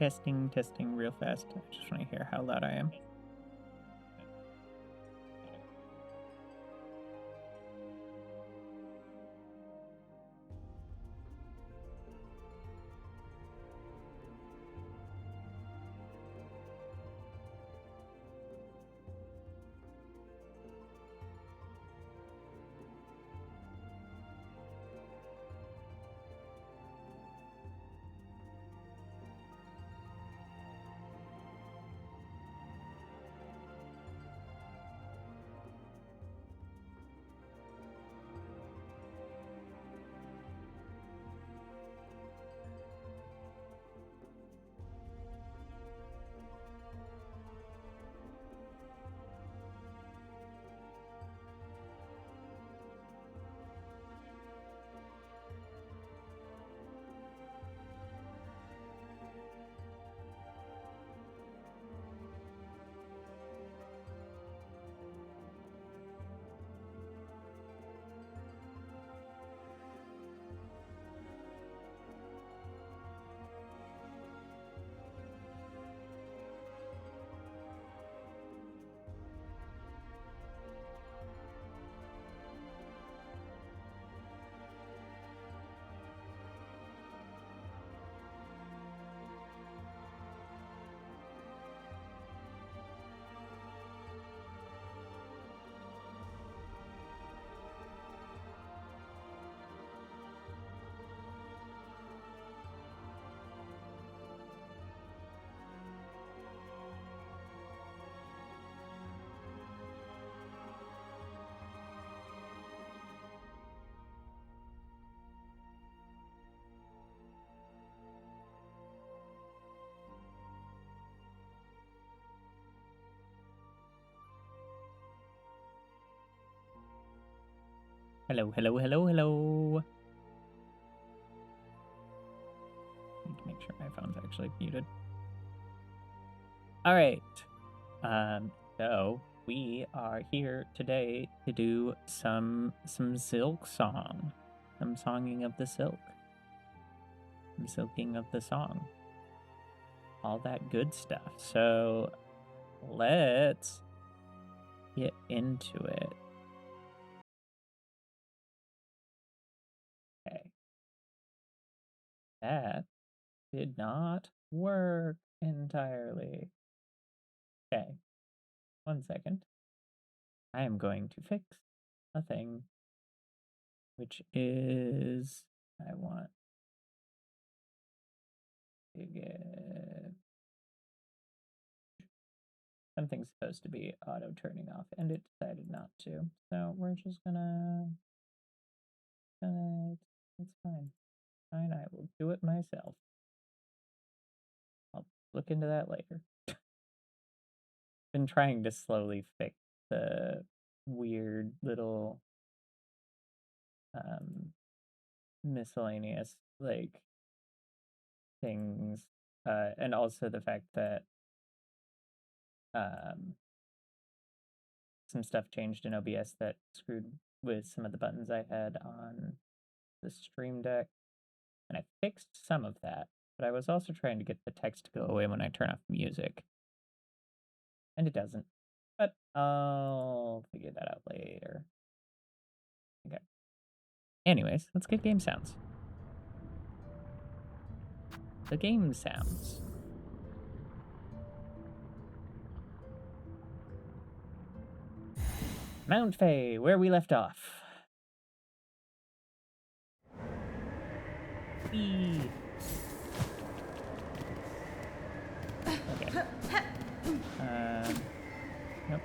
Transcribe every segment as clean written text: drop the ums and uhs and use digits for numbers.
Testing real fast. I just want to hear how loud I am. Hello. Need to make sure my phone's actually muted. All right. So we are here today to do some Silksong, some songing of the silk, some silking of the song, all that good stuff. So let's get into it. Okay. That did not work entirely. Okay. 1 second. I am going to fix a thing, which is I want to get something's supposed to be auto turning off, and it decided not to. So we're just gonna it's fine. Fine, I will do it myself. I'll look into that later. Been trying to slowly fix the weird little miscellaneous like things, and also the fact that some stuff changed in OBS that screwed with some of the buttons I had on the Stream Deck, and I fixed some of that, but I was also trying to get the text to go away when I turn off music, and it doesn't, but I'll figure that out later. Okay. Anyways, let's get game sounds. The game sounds. Mount Faye, where we left off. Eee. Okay. Nope.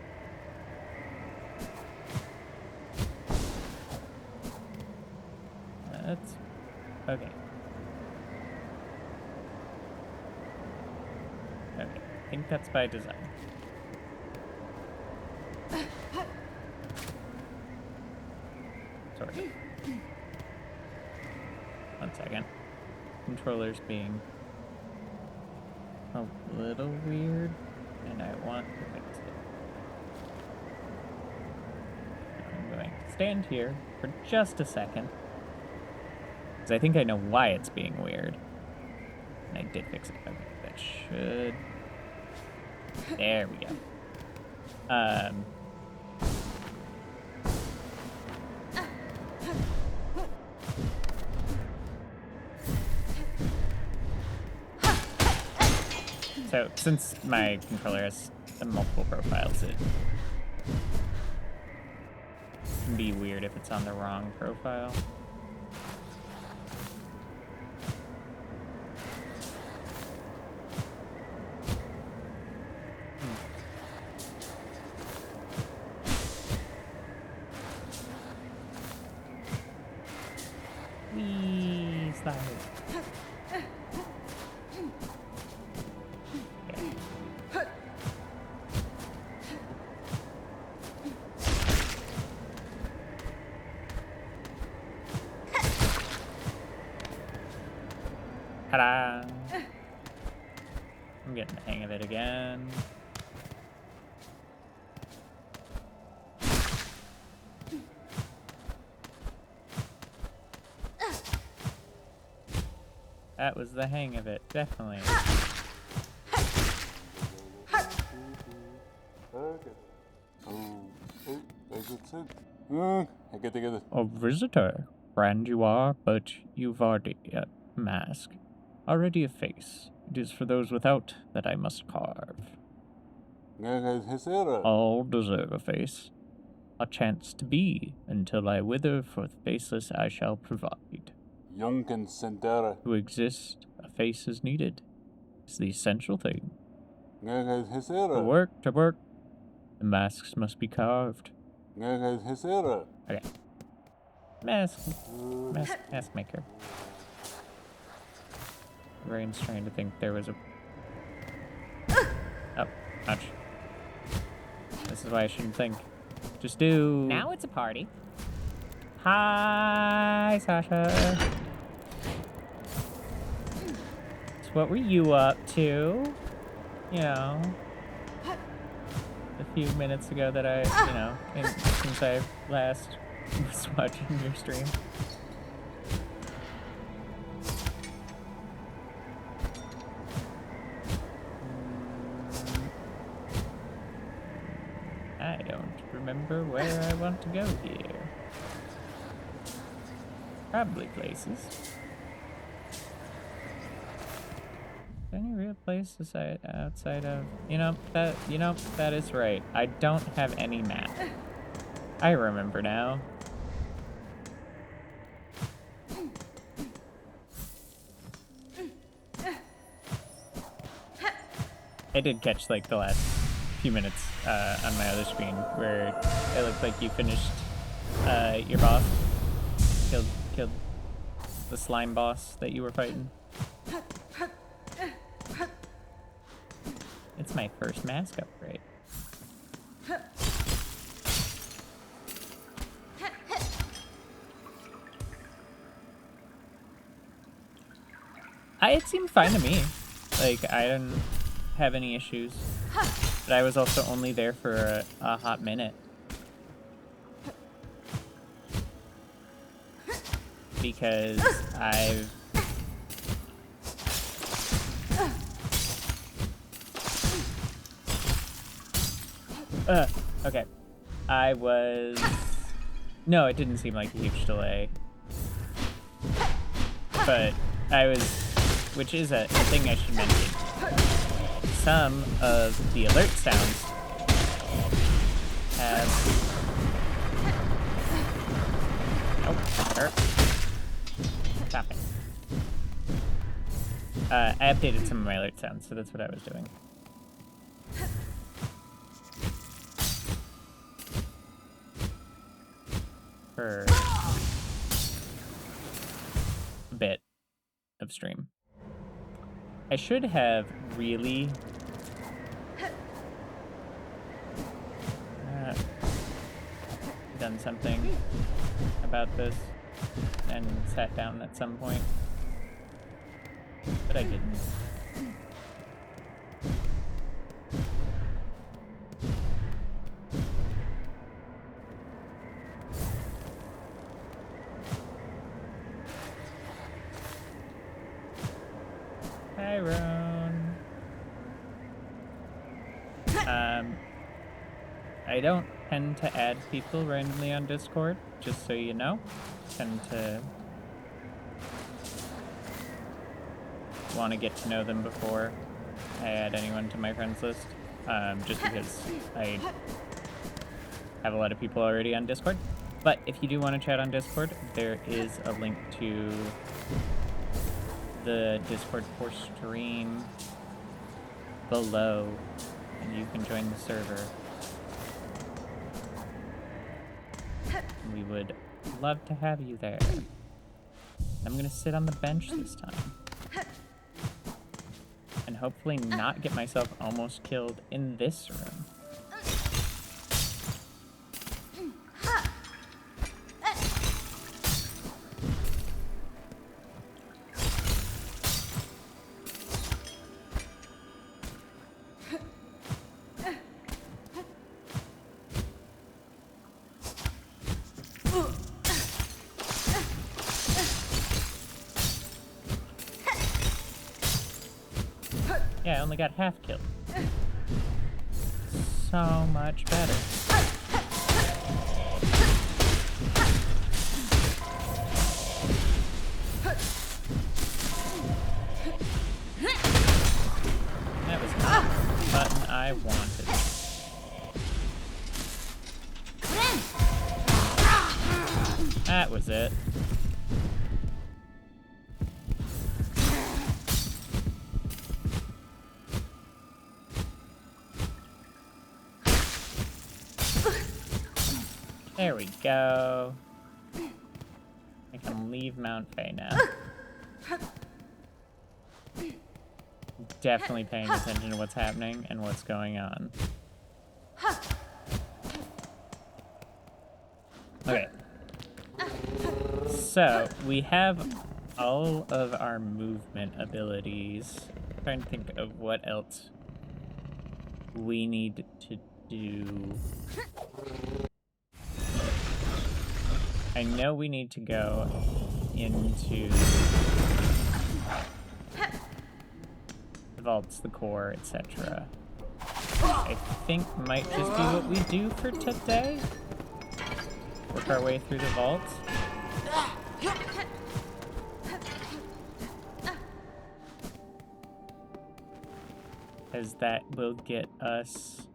That's okay. Okay, I think that's by design. Sorry. 1 second. Controller's being a little weird, and I want to fix it. I'm going to stand here for just a second, because I think I know why it's being weird. And I did fix it. Okay, good. should... There we go. So, since my controller has multiple profiles, it can be weird if it's on the wrong profile. Wee slide. Ta-da! I'm getting the hang of it again. That was the hang of it, definitely. A visitor. Brand you are, but you've already a mask. Already a face. It is for those without that I must carve. All deserve a face. A chance to be, until I wither, for the faceless I shall provide. To exist, a face is needed. It's the essential thing. To work, the masks must be carved. Okay. Mask maker. Brain's trying to think there was a... Oh, ouch. This is why I shouldn't think. Just do... Now it's a party. Hi, Sasha. So what were you up to? You know, a few minutes ago that I, since I last was watching your stream. I don't remember where I want to go here. Probably places. Any real places outside of... that is right. I don't have any map. I remember now. I did catch, like, the last few minutes on my other screen where it looked like you finished your boss. Killed the slime boss that you were fighting. It's my first mask upgrade. It seemed fine to me. Like, I didn't have any issues. But I was also only there for a hot minute. Because I've... okay. I was... No, it didn't seem like a huge delay. But I was... Which is a thing I should mention. Some of the alert sounds have... Nope. Stop it. I updated some of my alert sounds, so that's what I was doing. For a bit of stream. I should have really done something about this and sat down at some point, but I didn't. Hi, Roan. I don't tend to add people randomly on Discord, just so you know. Tend to want to get to know them before I add anyone to my friends list, just because I have a lot of people already on Discord. But if you do want to chat on Discord, there is a link to the Discord for stream below, and you can join the server. We would love to have you there. I'm gonna sit on the bench this time. And hopefully not get myself almost killed in this room. Yeah, I only got half killed. So much better. That was not the button I wanted. That was it. There we go. I can leave Mount Faye now. Definitely paying attention to what's happening and what's going on. Okay. So, we have all of our movement abilities. I'm trying to think of what else we need to do. I know we need to go into the vaults, the core, etc. I think might just be what we do for today. Work our way through the vaults. Because that will get us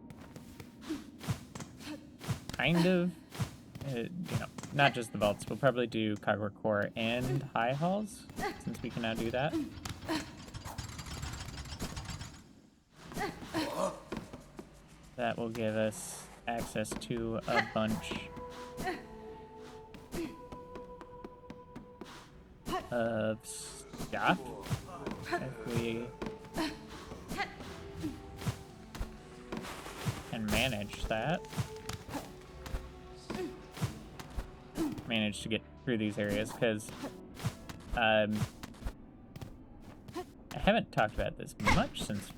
kind of, you know, not just the vaults. We'll probably do cargo core and high halls, since we can now do that. That will give us access to a bunch of stuff if we can manage that. Manage to get through these areas, because I haven't talked about this much since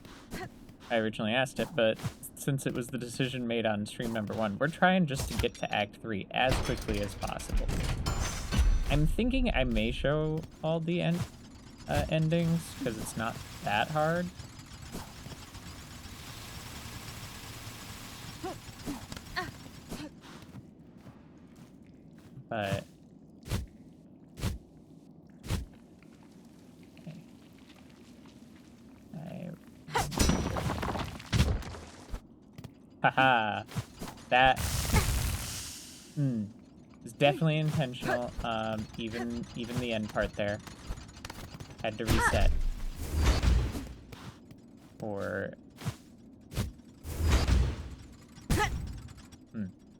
I originally asked it, but since it was the decision made on stream number 1, we're trying just to get to Act 3 as quickly as possible. I'm thinking I may show all the endings, because it's not that hard. But haha, that is definitely intentional. Even the end part there had to reset. Or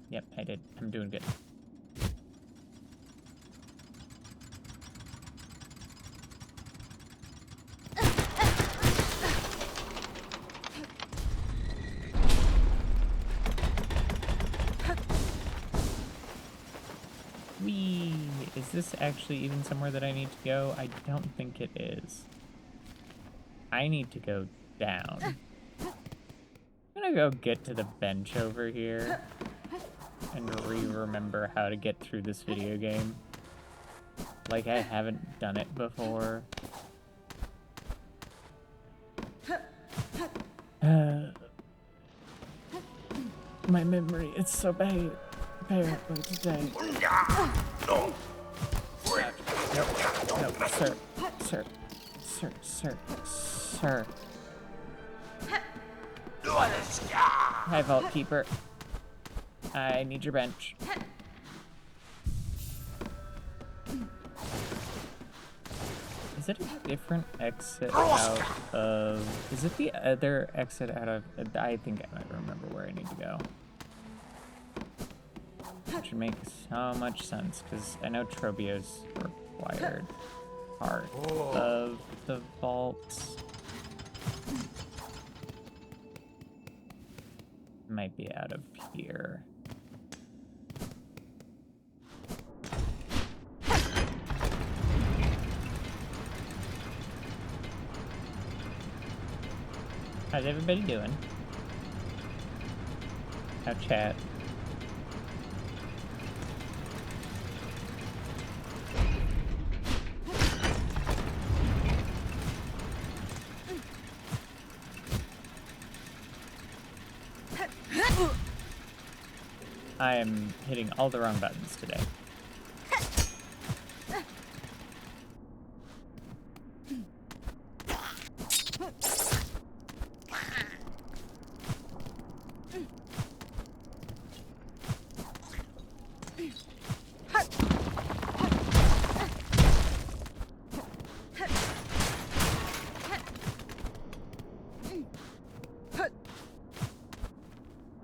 yep, I did. I'm doing good. Is this actually even somewhere that I need to go? I don't think it is. I need to go down. I'm gonna go get to the bench over here and remember how to get through this video game. Like I haven't done it before. My memory, it's so bad. Apparently today. No, sir. Sir. Hi, Vault Keeper. I need your bench. Is it a different exit out of... Is it the other exit out of... I think I might remember where I need to go. Which would make so much sense, because I know Trobio's required part of the vaults. Might be out of here. How's everybody doing? How's chat? I am hitting all the wrong buttons today.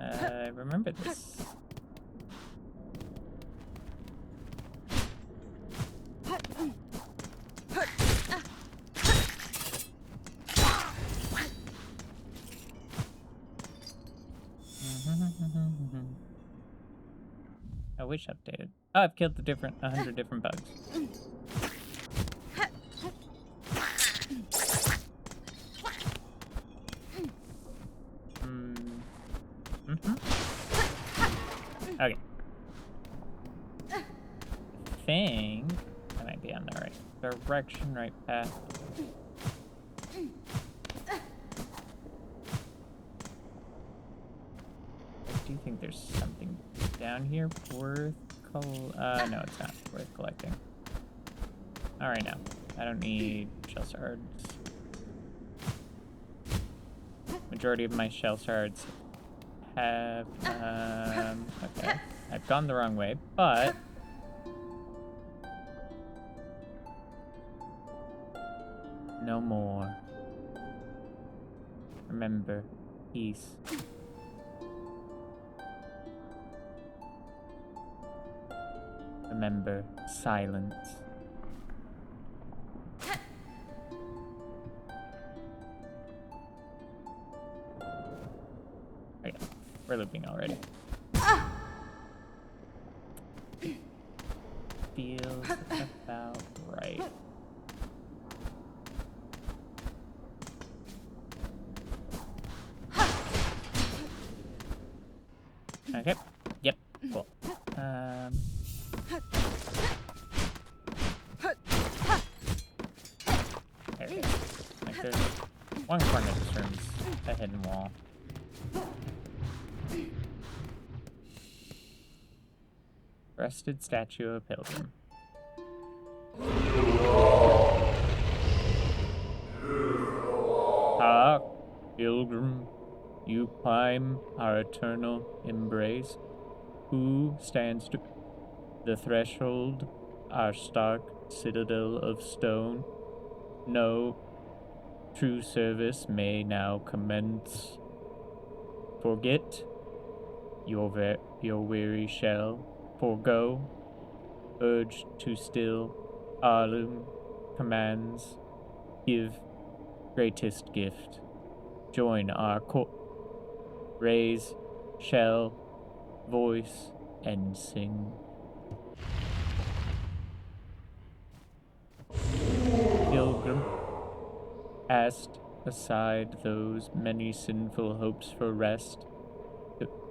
I remember this. I wish updated. Oh, I've killed 100 different bugs. Okay. I think I might be on the right direction, right path. I do think there's something down here worth no, it's not worth collecting. Alright now. I don't need shell shards. Majority of my shell shards have okay. I've gone the wrong way, but no more. Remember, peace. Remember, silence. Okay, we're looping already. Feels about right. Okay. Yep. Cool. There it is. Like there's one corner of this room's a hidden wall. Rusted statue of a pilgrim. Hark, pilgrim, you climb our eternal embrace. Who stands to the threshold, our stark citadel of stone? No, true service may now commence. Forget your weary shell. Forgo, urge to still, Arlum commands, give greatest gift. Join our raise, shell, voice, and sing. Pilgrim, cast aside those many sinful hopes for rest,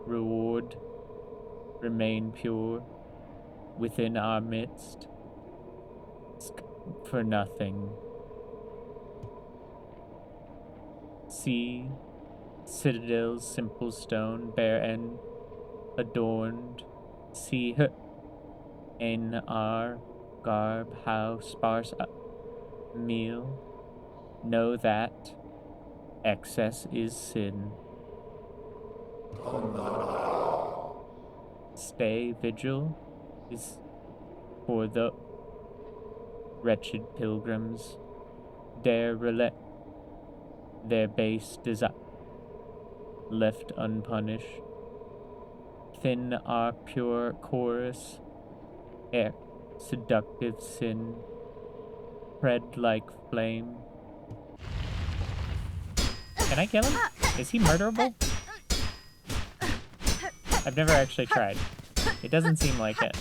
reward, remain pure within our midst. For nothing. See, citadel's simple stone, bare end, adorned. See her in our garb, how sparse a meal. Know that excess is sin. Stay vigil is for the wretched pilgrims. Dare relent their base desire left unpunished. Thin our pure chorus, ere seductive sin spread like flame. Can I kill him? Is he murderable? I've never actually tried. It doesn't seem like it.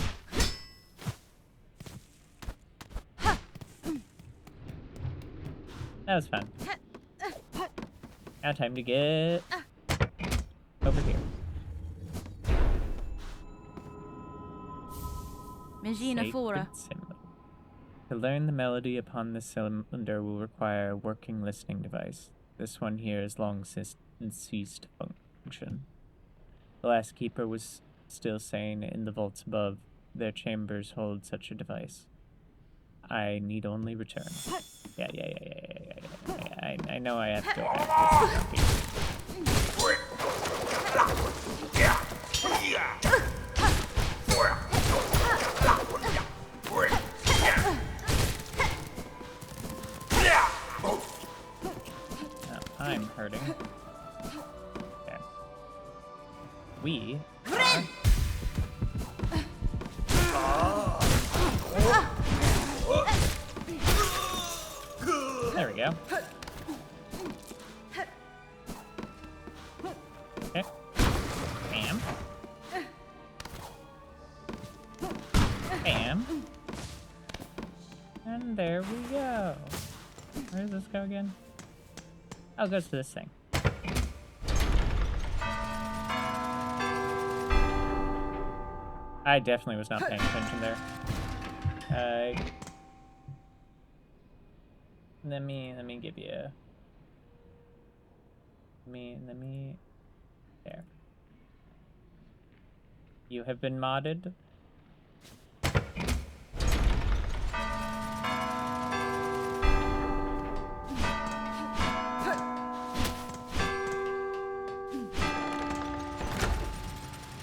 That was fun. Now time to get over here. Sacred cymbal. To learn the melody upon the cylinder will require a working listening device. This one here has long since ceased to function. The last keeper was still saying in the vaults above, their chambers hold such a device. I need only return. Yeah. I know I have to go back to I'm hurting. Okay. We are... There we go. Okay. Bam. Bam. And there we go. Where does this go again? Oh, it goes to this thing. I definitely was not paying attention there. Let me give you a... Let me... There. You have been modded.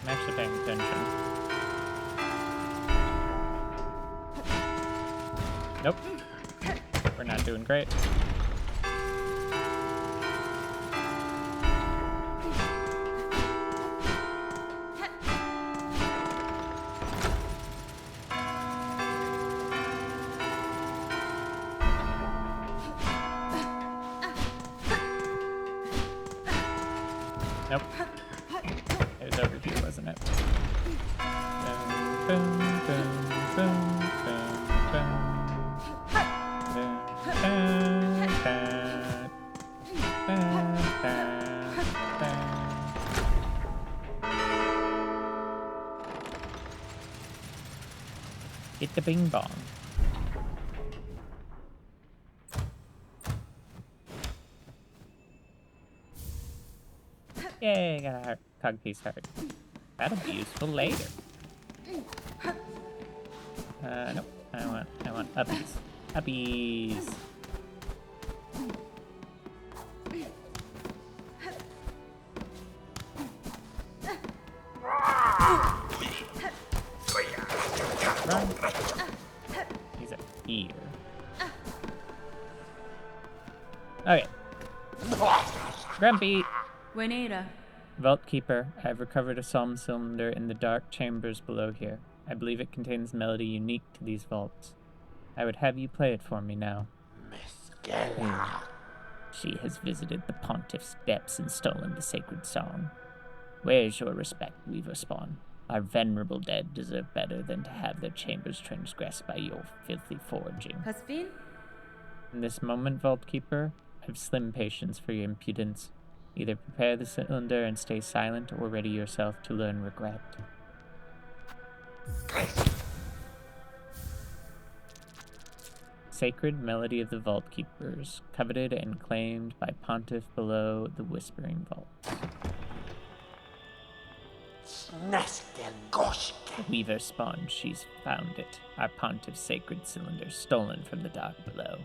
I'm actually paying attention. Nope. We're not doing great. Nope. It was over here, wasn't it? Boom, boom, boom, boom, boom. Get the bing bong. Yay, got a heart, cog piece heart. That'll be useful later. Nope. I want uppies. Uppies. Run. He's up here. Okay. Grumpy. Buenera. Vault Keeper, I have recovered a psalm cylinder in the dark chambers below here. I believe it contains melody unique to these vaults. I would have you play it for me now. She has visited the pontiff's depths and stolen the sacred song. Where's your respect, Weaver Spawn? Our venerable dead deserve better than to have their chambers transgressed by your filthy foraging. Caspin? In this moment, Vault Keeper, I have slim patience for your impudence. Either prepare the cylinder and stay silent, or ready yourself to learn regret. Sacred melody of the Vault Keepers, coveted and claimed by Pontiff below the Whispering Vault. The Weaver spawned, she's found it. Our pontiff's sacred cylinder, stolen from the dark below.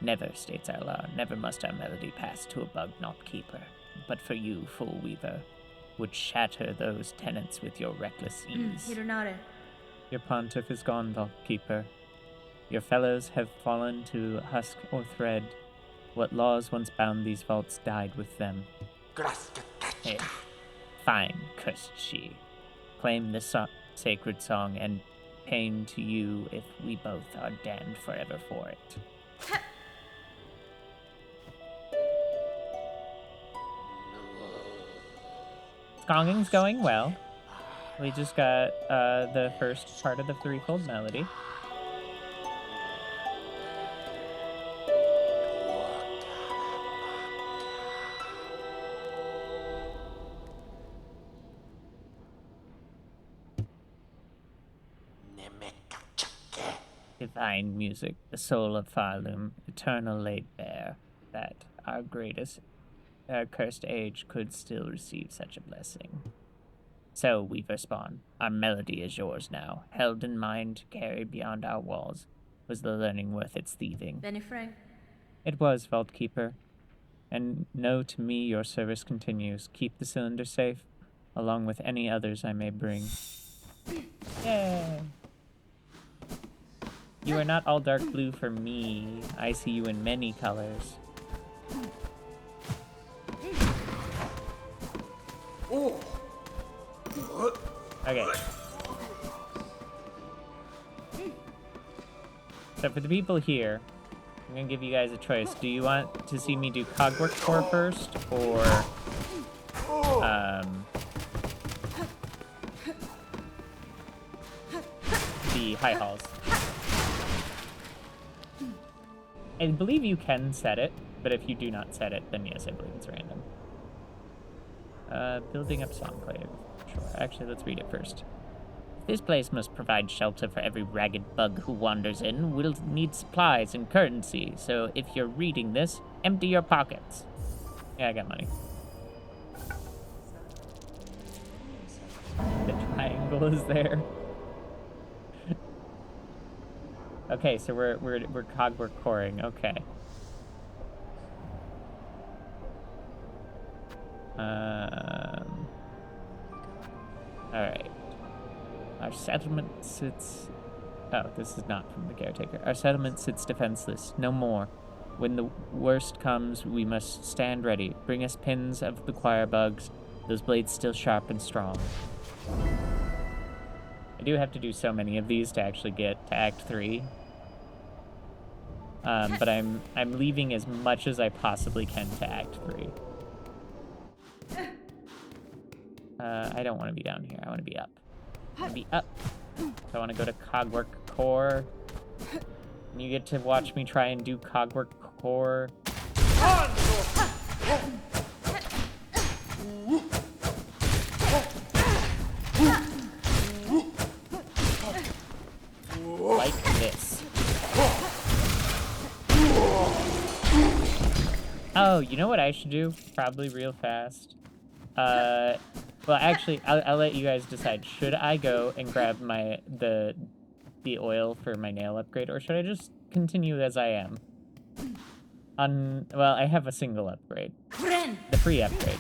Never, states our law, never must our melody pass to a bug not keeper. But for you, fool Weaver, would shatter those tenets with your reckless ease. Your pontiff is gone, Vault Keeper. Your fellows have fallen to husk or thread. What laws once bound these vaults died with them. Hey, fine, cursed she. Claim this sacred song and pain to you if we both are damned forever for it. Skonging's going well. We just got the first part of the Threefold melody. Divine music, the soul of Farloom, eternal laid bare, that our greatest cursed age could still receive such a blessing. So, Weaver Spawn, our melody is yours now, held in mind to carry beyond our walls. Was the learning worth its thieving? Benny Frank. It was, Vault Keeper. And know to me your service continues. Keep the cylinder safe, along with any others I may bring. Yay! You are not all dark blue for me. I see you in many colors. Okay. So for the people here, I'm gonna give you guys a choice. Do you want to see me do Cogwork Core first, or the High Halls? I believe you can set it, but if you do not set it, then yes, I believe it's random. Building up Songclave. Sure. Actually, let's read it first. This place must provide shelter for every ragged bug who wanders in. We'll need supplies and currency, so if you're reading this, empty your pockets. Yeah, I got money. The triangle is there. Okay, so we're Cogwork coring. Okay. All right. Our settlement sits... Oh, this is not from the caretaker. Our settlement sits defenseless. No more. When the worst comes, we must stand ready. Bring us pins of the choir bugs. Those blades still sharp and strong. I do have to do so many of these to actually get to Act 3. But I'm leaving as much as I possibly can to Act 3. I don't want to be down here. I want to be up. I want to be up. So I want to go to Cogwork Core. And you get to watch me try and do Cogwork Core. Like this. Oh, you know what I should do? Probably real fast. Well, actually, I'll let you guys decide. Should I go and grab the oil for my nail upgrade, or should I just continue as I am? Well, I have a single upgrade. The free upgrade.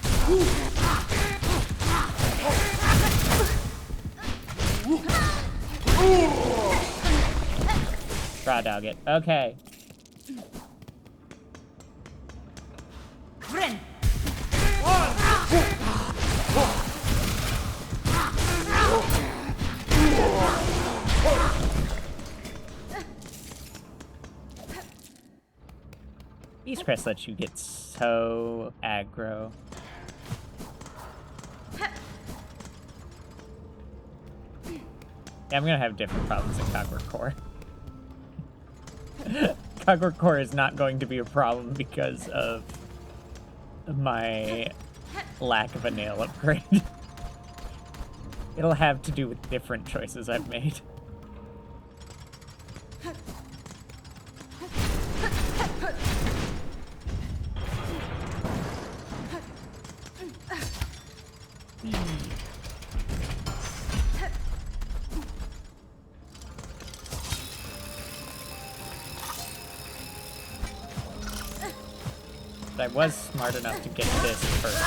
Raw dog it. Okay. East Crest lets you get so aggro. Yeah, I'm gonna have different problems in Cogwork Core. Cogwork Core is not going to be a problem because of my lack of a nail upgrade. It'll have to do with different choices I've made. But I was smart enough to get this first.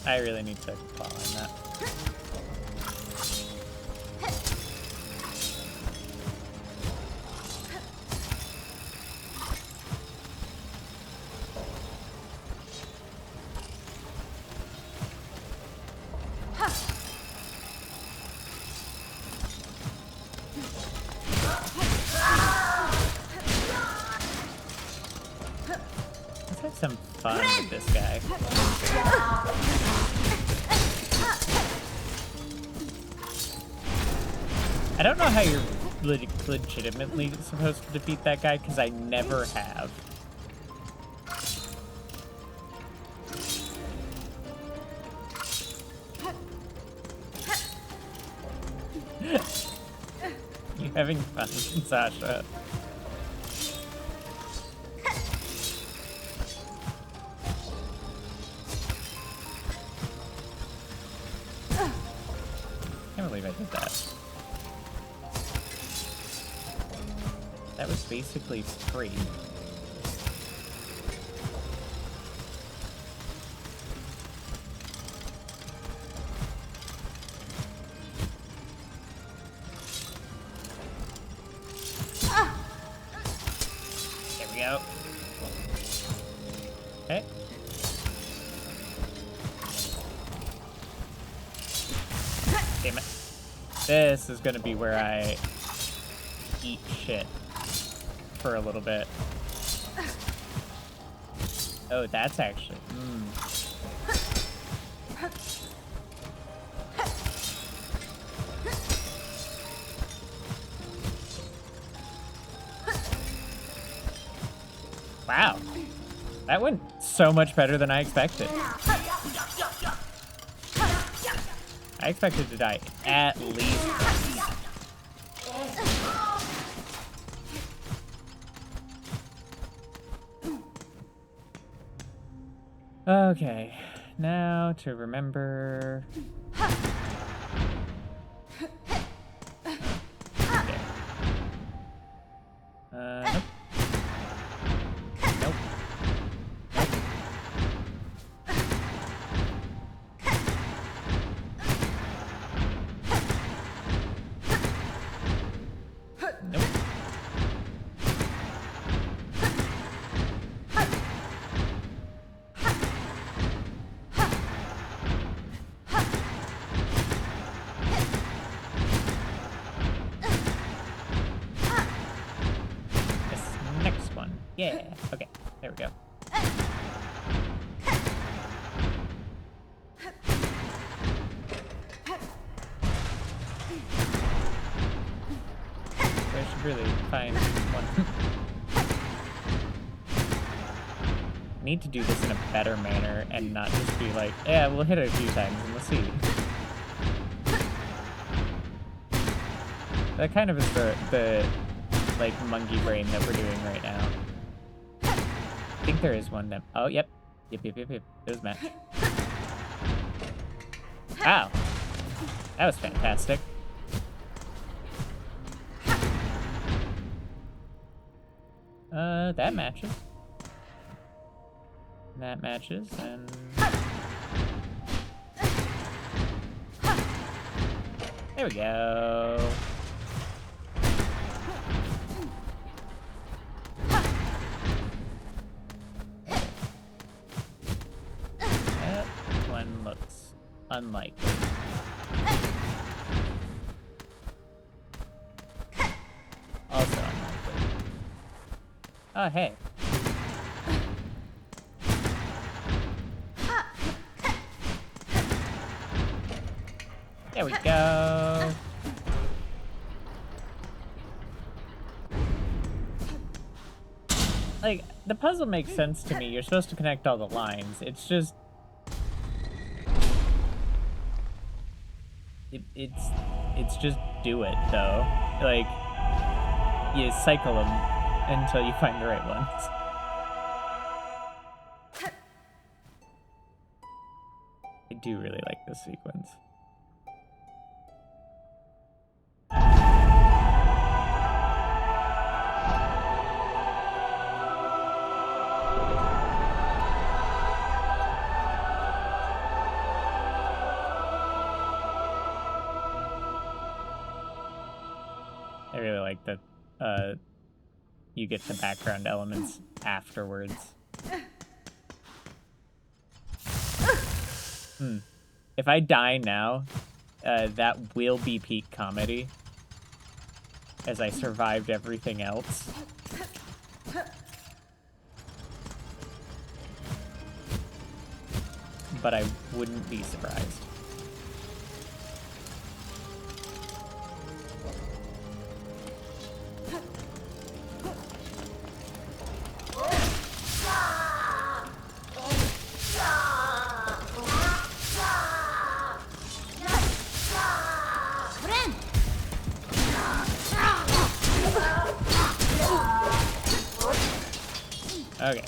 I really need to claw on that. Let's have some fun with this guy. I don't know how you're legitimately supposed to defeat that guy, because I never have. You having fun, Sasha? Can't believe I did that. That was basically free. There we go. Okay. Damn it. This is gonna be where I eat shit for a little bit. Oh, that's actually... Wow. That went so much better than I expected. I expected to die at least once. Okay, now to remember... Okay. Nope. Nope. Nope. Yeah, okay, there we go. I should really find one. Need to do this in a better manner and not just be like, yeah, we'll hit it a few times and we'll see. That kind of is the like monkey brain that we're doing right now. I think there is one that... Oh, yep. Yep. There's match. Wow. That was fantastic. That matches. That matches, and... There we go. Looks unlikely. Also unlikely. Oh, hey. There we go. Like, the puzzle makes sense to me. You're supposed to connect all the lines. It's just... It's just do it, though. Like, you cycle them until you find the right ones. I do really like this sequence. I really like that you get the background elements afterwards. If I die now, that will be peak comedy, as I survived everything else. But I wouldn't be surprised. Okay.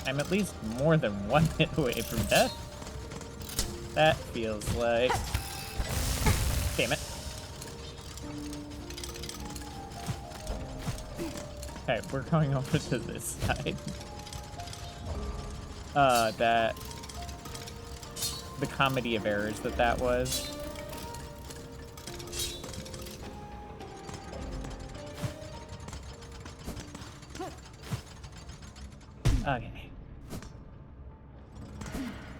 I'm at least more than one hit away from death. That feels like... Damn it. Okay, we're going over to this side. That... The comedy of errors that was. Okay.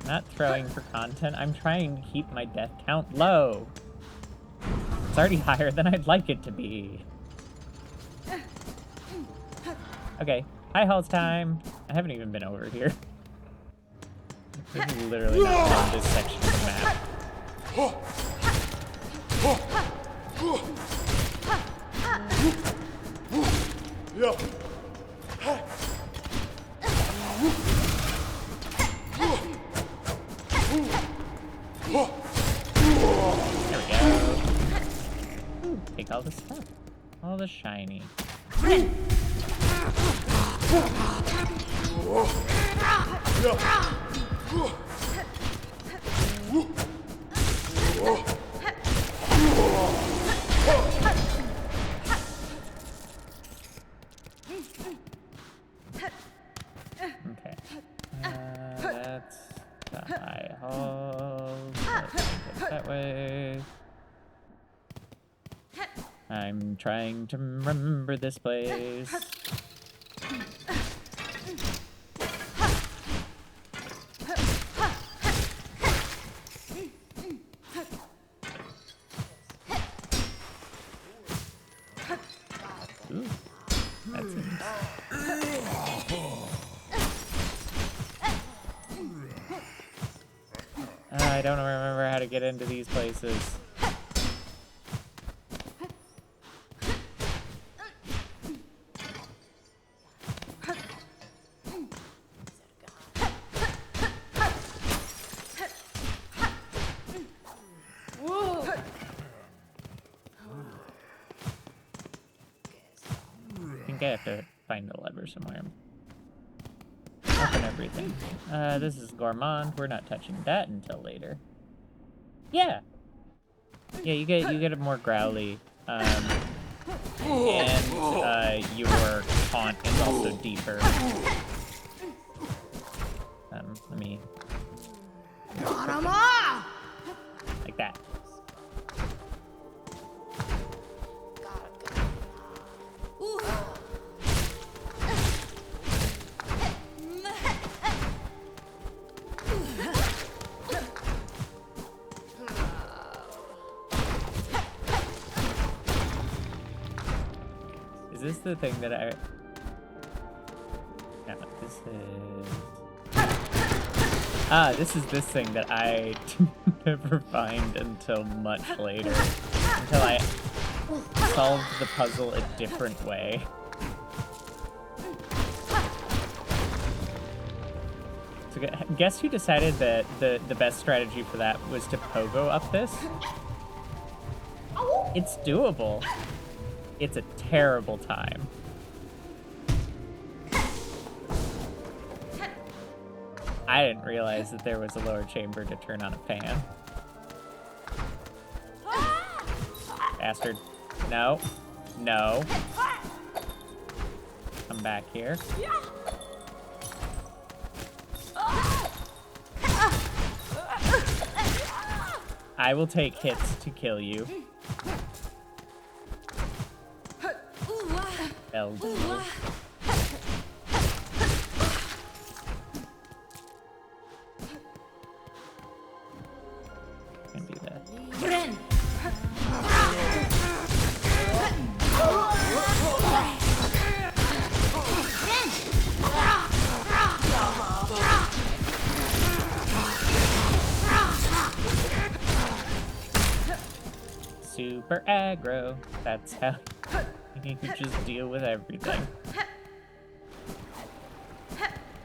Not throwing for content. I'm trying to keep my death count low. It's already higher than I'd like it to be. Okay. High halls time. I haven't even been over here. This is literally not this section of the map. There we go. Ooh, take all the stuff. All the shiny. Okay. That's the high hall. That way. I'm trying to remember this place. Ooh, that seems... I don't remember how to get into these places. I think I have to find the lever somewhere. Open everything. This is gourmand. We're not touching that until later. Yeah. Yeah, you get a more growly. And your taunt is also deeper. Let me... Like that. Is this the thing that I... No, this is... Ah, this is this thing that I never find until much later. Until I solved the puzzle a different way. So guess who decided that the best strategy for that was to pogo up this? It's doable. It's a terrible time. I didn't realize that there was a lower chamber to turn on a fan. Bastard. No. No. Come back here. I will take hits to kill you. Elbow. Can do that. Super aggro. That's how you just deal with everything.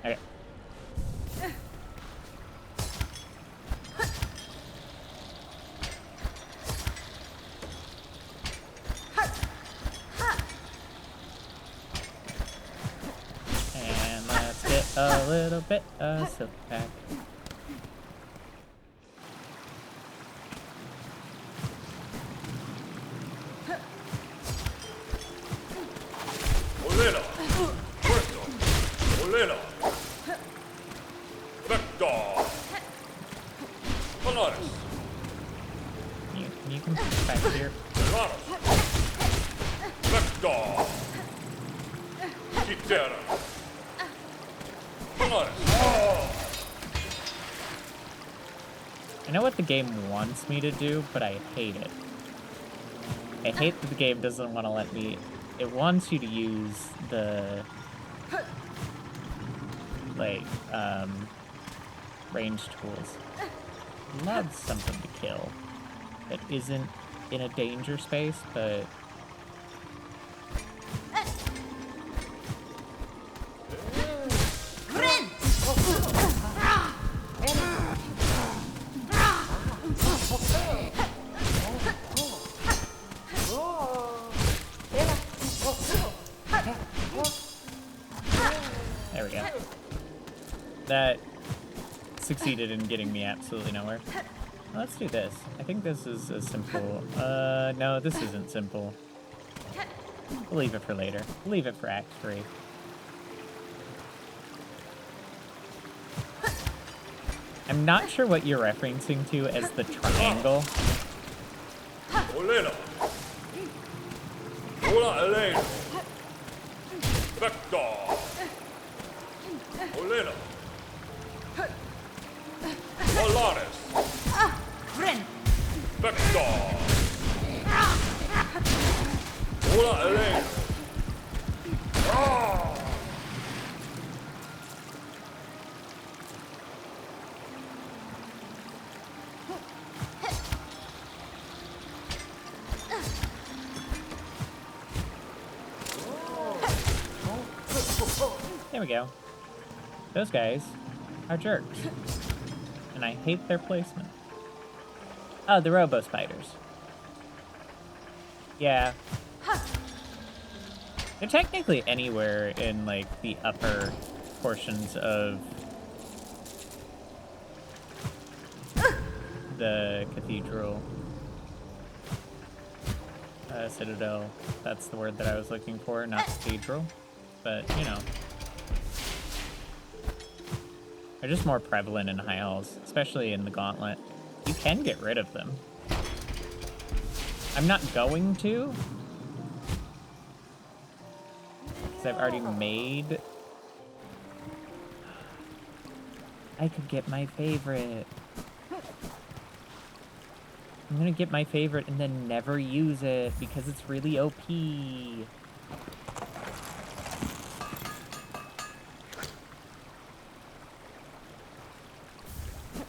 Okay. And let's get a little bit of silk back. You can back here. I know what the game wants me to do, but I hate it. I hate that the game doesn't want to let me. It wants you to use the like ranged tools. Loves something to kill that isn't in a danger space, but there we go. That succeeded in getting me absolutely nowhere. Let's do this. I think this is a simple... no, this isn't simple. We'll leave it for later. We'll leave it for Act 3. I'm not sure what you're referencing to as the triangle. There we go. Those guys are jerks. And I hate their placement. Oh, the robo spiders. Yeah. They're technically anywhere in, like, the upper portions of the cathedral. Citadel. That's the word that I was looking for, not cathedral. But, you know. They're just more prevalent in high halls, especially in the gauntlet. You can get rid of them. I'm not going to, because I've already made... I could get my favorite. I'm gonna get my favorite and then never use it because it's really OP.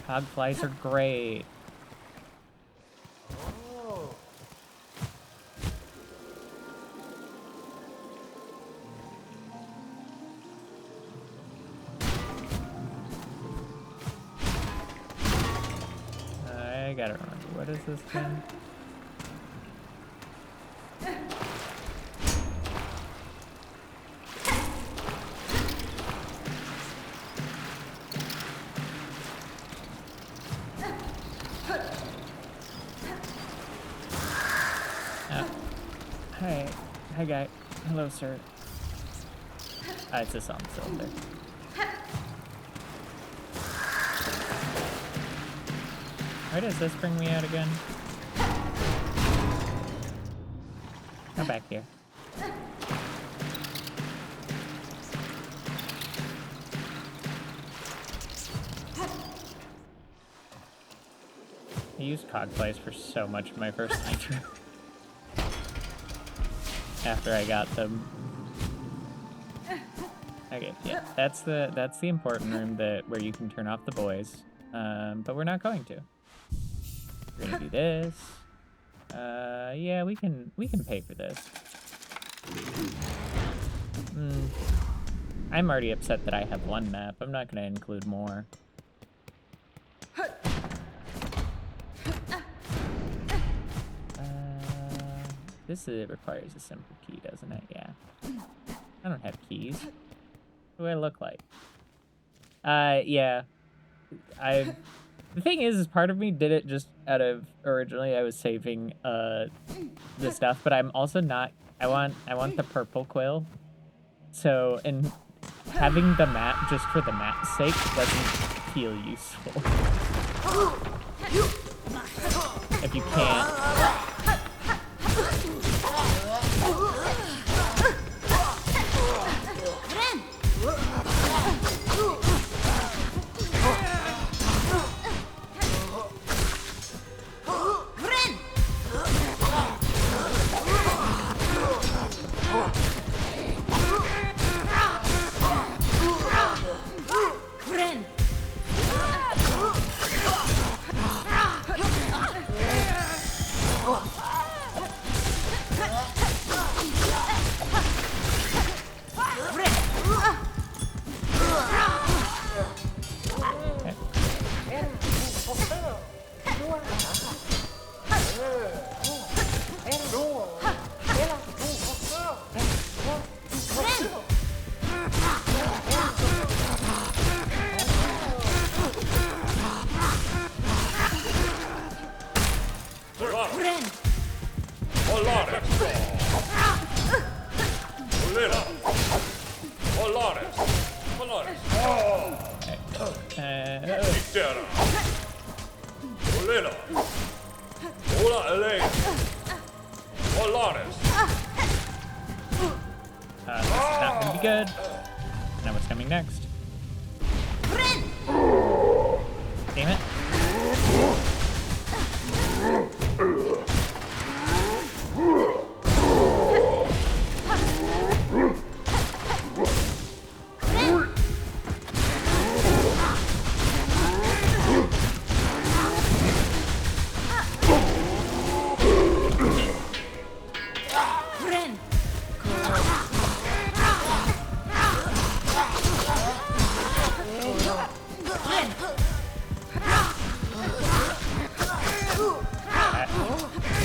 Hogflies are great. I gotta remember, what is this thing? Hi, guy. Hello, sir. It's a song cylinder. Where does this bring me out again? Come back here. I used cogflies for so much of my first playthrough. After I got them. Okay, yeah, that's the important room where you can turn off the boys. But we're not going to. We're gonna do this. Yeah, we can pay for this. I'm already upset that I have one map. I'm not gonna include more. This requires a simple key, doesn't it? Yeah. I don't have keys. What do I look like? Yeah. The thing is part of me did it just out of, originally I was saving, the stuff, but I'm also not, I want the purple quill. So, and having the map just for the map's sake doesn't feel useful. If you can't. This is not gonna be good. Now what's coming next? Damn it.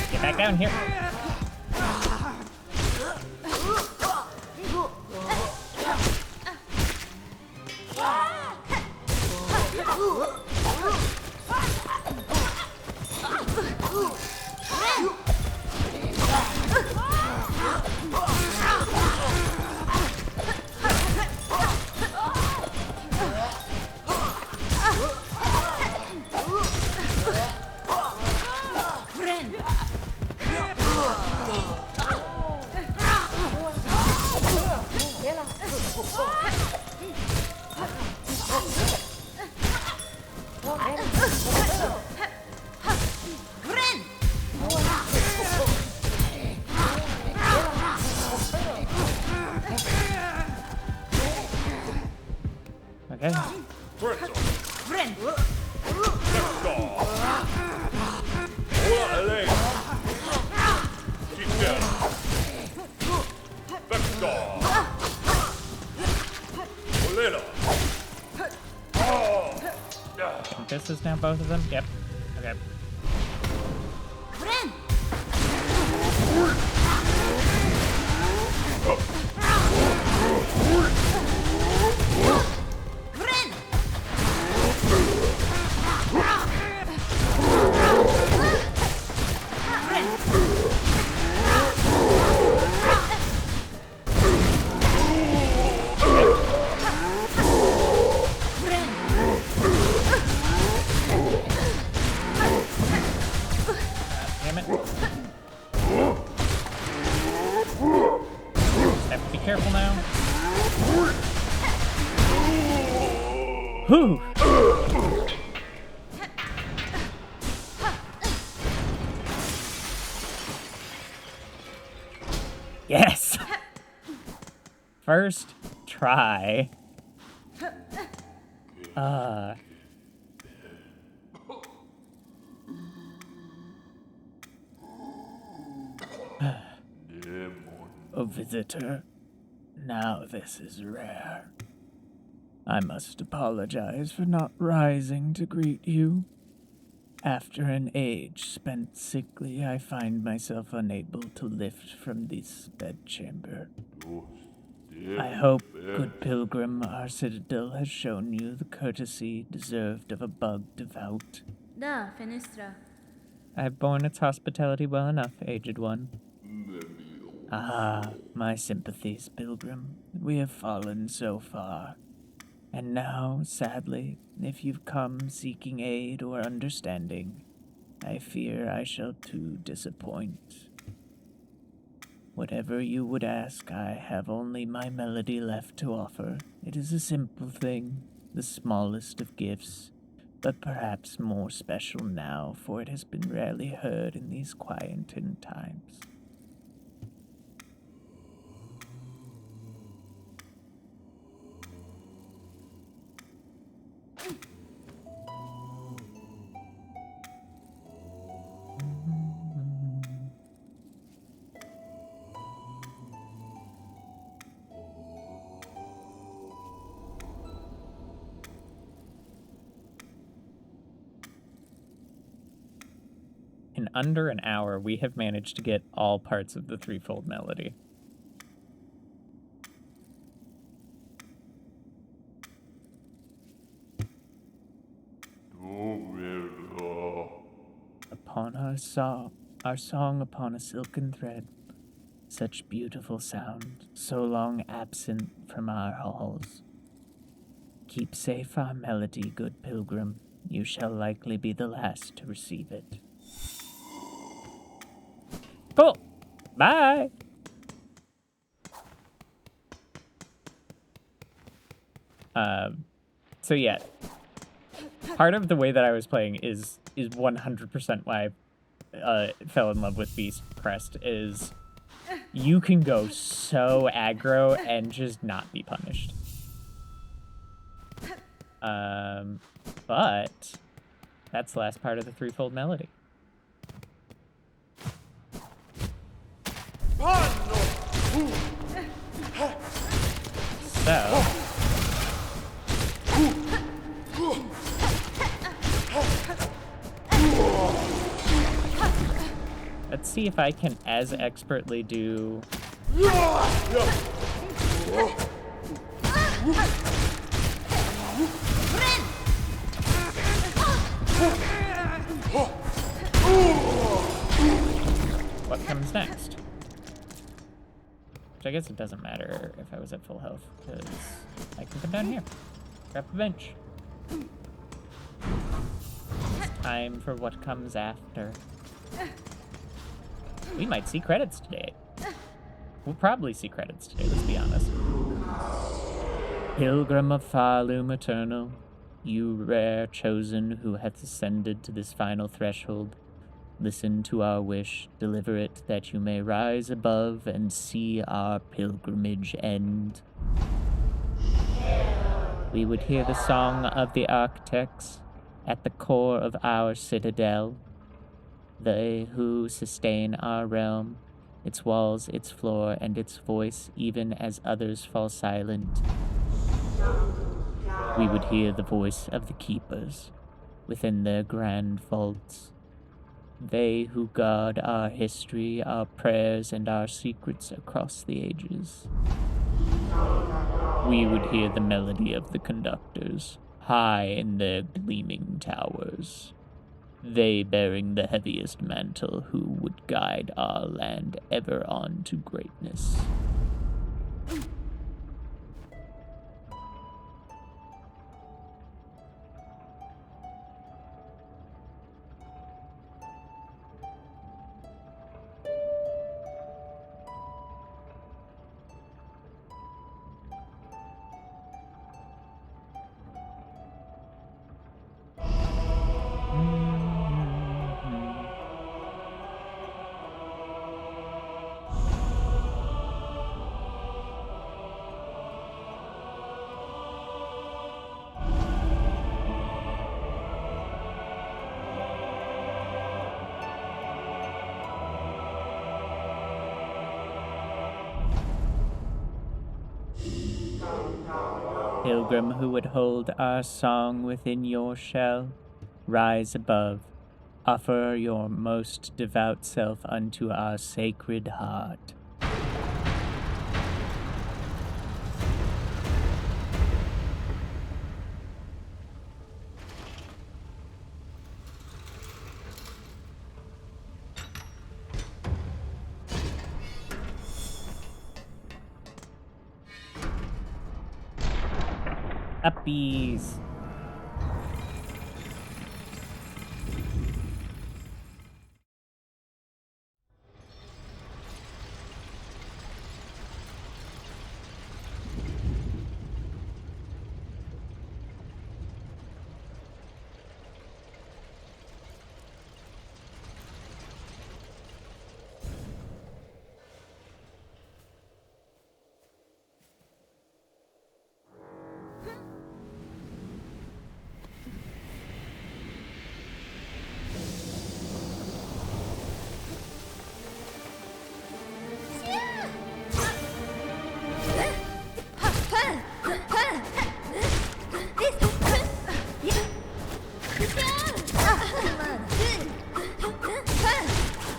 Get back down here. Okay. This is now both of them? Yep. Okay. Whew. Yes! First try. A visitor. Now this is rare. I must apologize for not rising to greet you. After an age spent sickly, I find myself unable to lift from this bedchamber. I hope, good pilgrim, our citadel has shown you the courtesy deserved of a bug devout. Da, Fenestra. I've borne its hospitality well enough, aged one. Ah, my sympathies, pilgrim. We have fallen so far. And now, sadly, if you've come seeking aid or understanding, I fear I shall too disappoint. Whatever you would ask, I have only my melody left to offer. It is a simple thing, the smallest of gifts, but perhaps more special now, for it has been rarely heard in these quarantine times. In under an hour, we have managed to get all parts of the Threefold melody. Upon our song upon a silken thread, such beautiful sound, so long absent from our halls. Keep safe our melody, good pilgrim. You shall likely be the last to receive it. Cool. Bye. So yeah, part of the way that I was playing is 100% why I fell in love with Beast Crest is you can go so aggro and just not be punished. But that's the last part of the Threefold melody. So let's see if I can as expertly do what comes next. Which I guess it doesn't matter if I was at full health, because I can come down here, grab a bench. It's time for what comes after. We might see credits today. We'll probably see credits today, let's be honest. Pilgrim of Farloom Eternal, you rare chosen who hath ascended to this final threshold, listen to our wish, deliver it that you may rise above and see our pilgrimage end. We would hear the song of the architects at the core of our citadel, they who sustain our realm, its walls, its floor, and its voice, even as others fall silent. We would hear the voice of the keepers within their grand vaults, they who guard our history, our prayers, and our secrets across the ages. We would hear the melody of the conductors, high in their gleaming towers, they bearing the heaviest mantle who would guide our land ever on to greatness. Pilgrim who would hold our song within your shell, rise above, offer your most devout self unto our sacred heart. Uppies.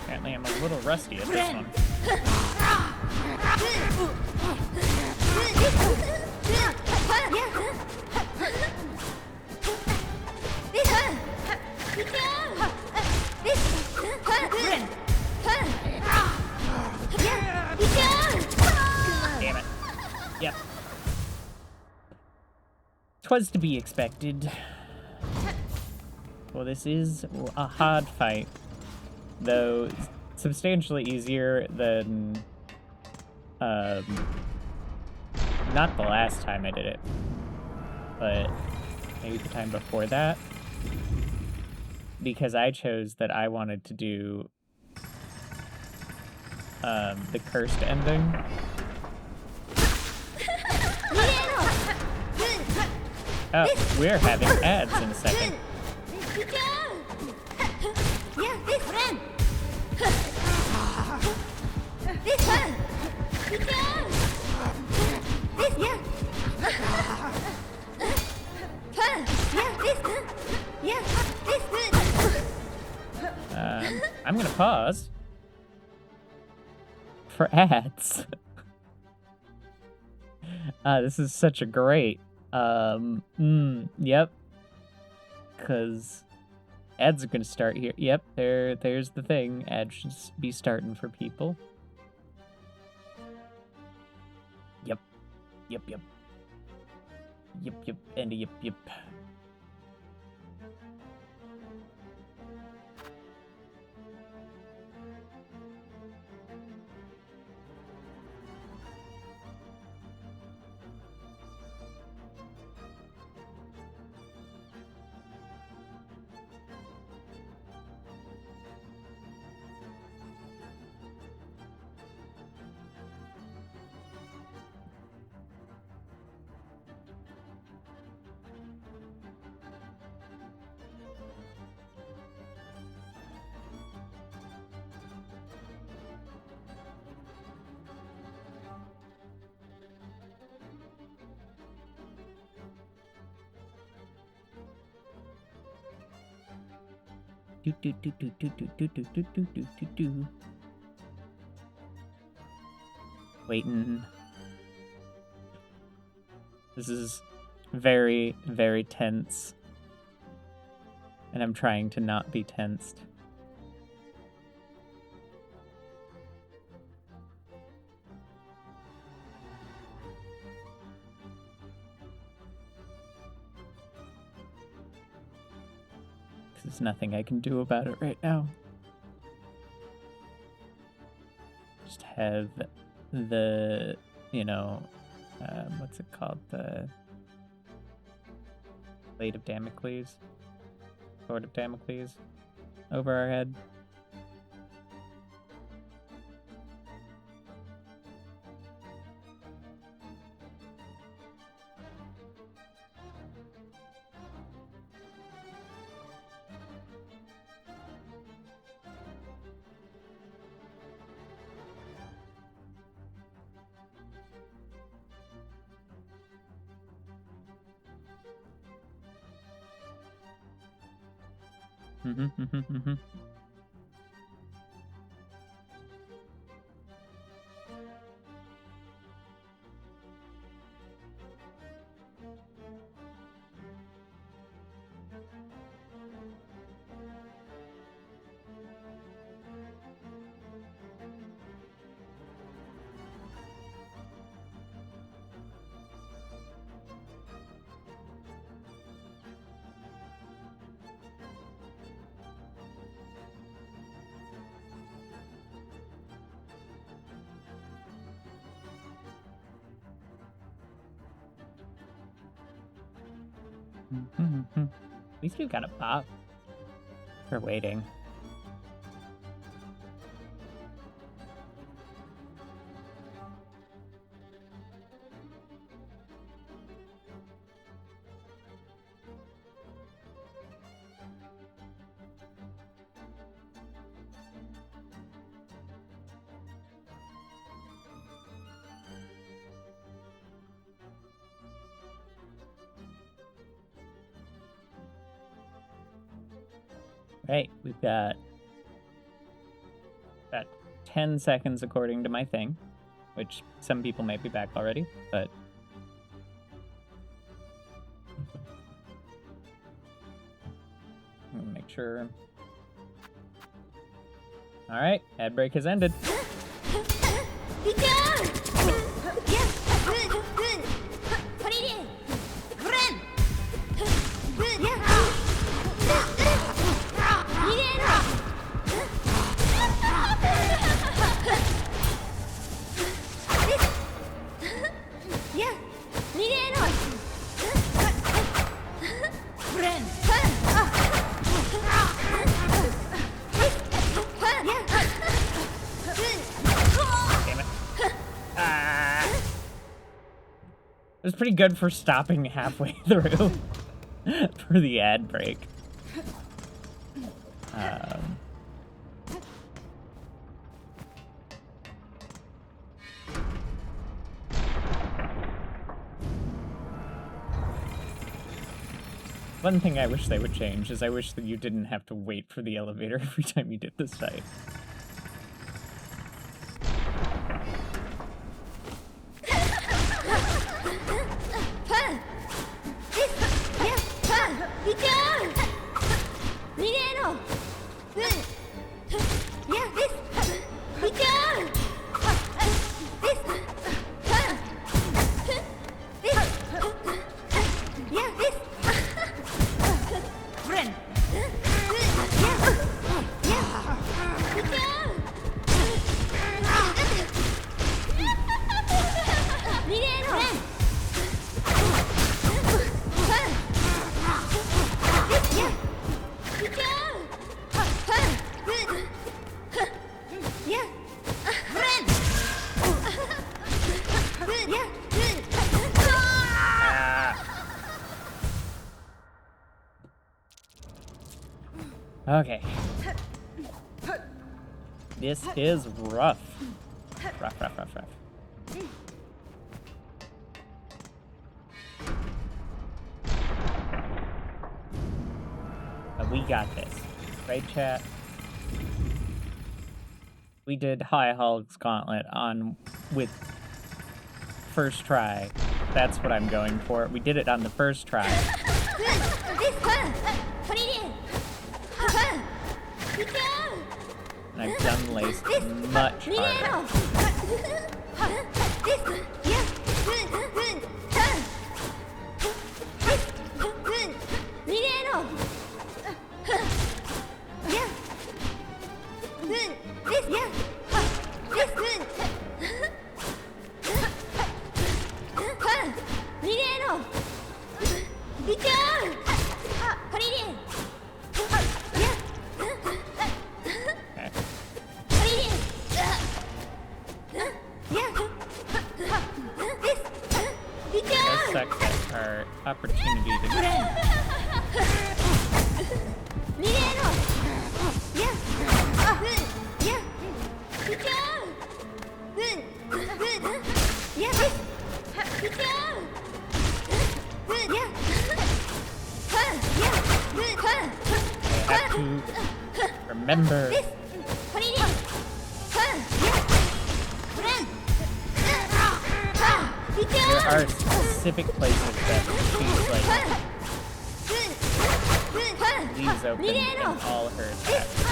Apparently I'm a little rusty at this one. Damn it. Yep. 'Twas to be expected. Well, this is a hard fight, though substantially easier than, not the last time I did it, but maybe the time before that, because I chose that I wanted to do, the cursed ending. Oh, we're having ads in a second. I'm gonna pause for ads. This is such a great, yep. 'Cause ads are gonna start here. Yep, there's the thing. Ads should be starting for people. Yep. Yep, yep. Yep, yep, and a yep, yep. Waiting. This is very, very tense. And I'm trying to not be tensed. There's nothing I can do about it right now. Just have the, you know, what's it called? The Blade of Damocles? Sword of Damocles over our head. At least we've got a pop for waiting. Right, we've got about 10 seconds according to my thing, which some people might be back already, but I'm gonna make sure. All right, ad break has ended. It was pretty good for stopping halfway through for the ad break. One thing I wish they would change is I wish that you didn't have to wait for the elevator every time you did this fight. Okay. This is rough. Rough. But we got this. Right, chat? We did High Hulk's Gauntlet with first try. That's what I'm going for. We did it on the first try. And I've done lace much harder. Our opportunity to to remember. There are specific places that she's like leaves open in all her attacks.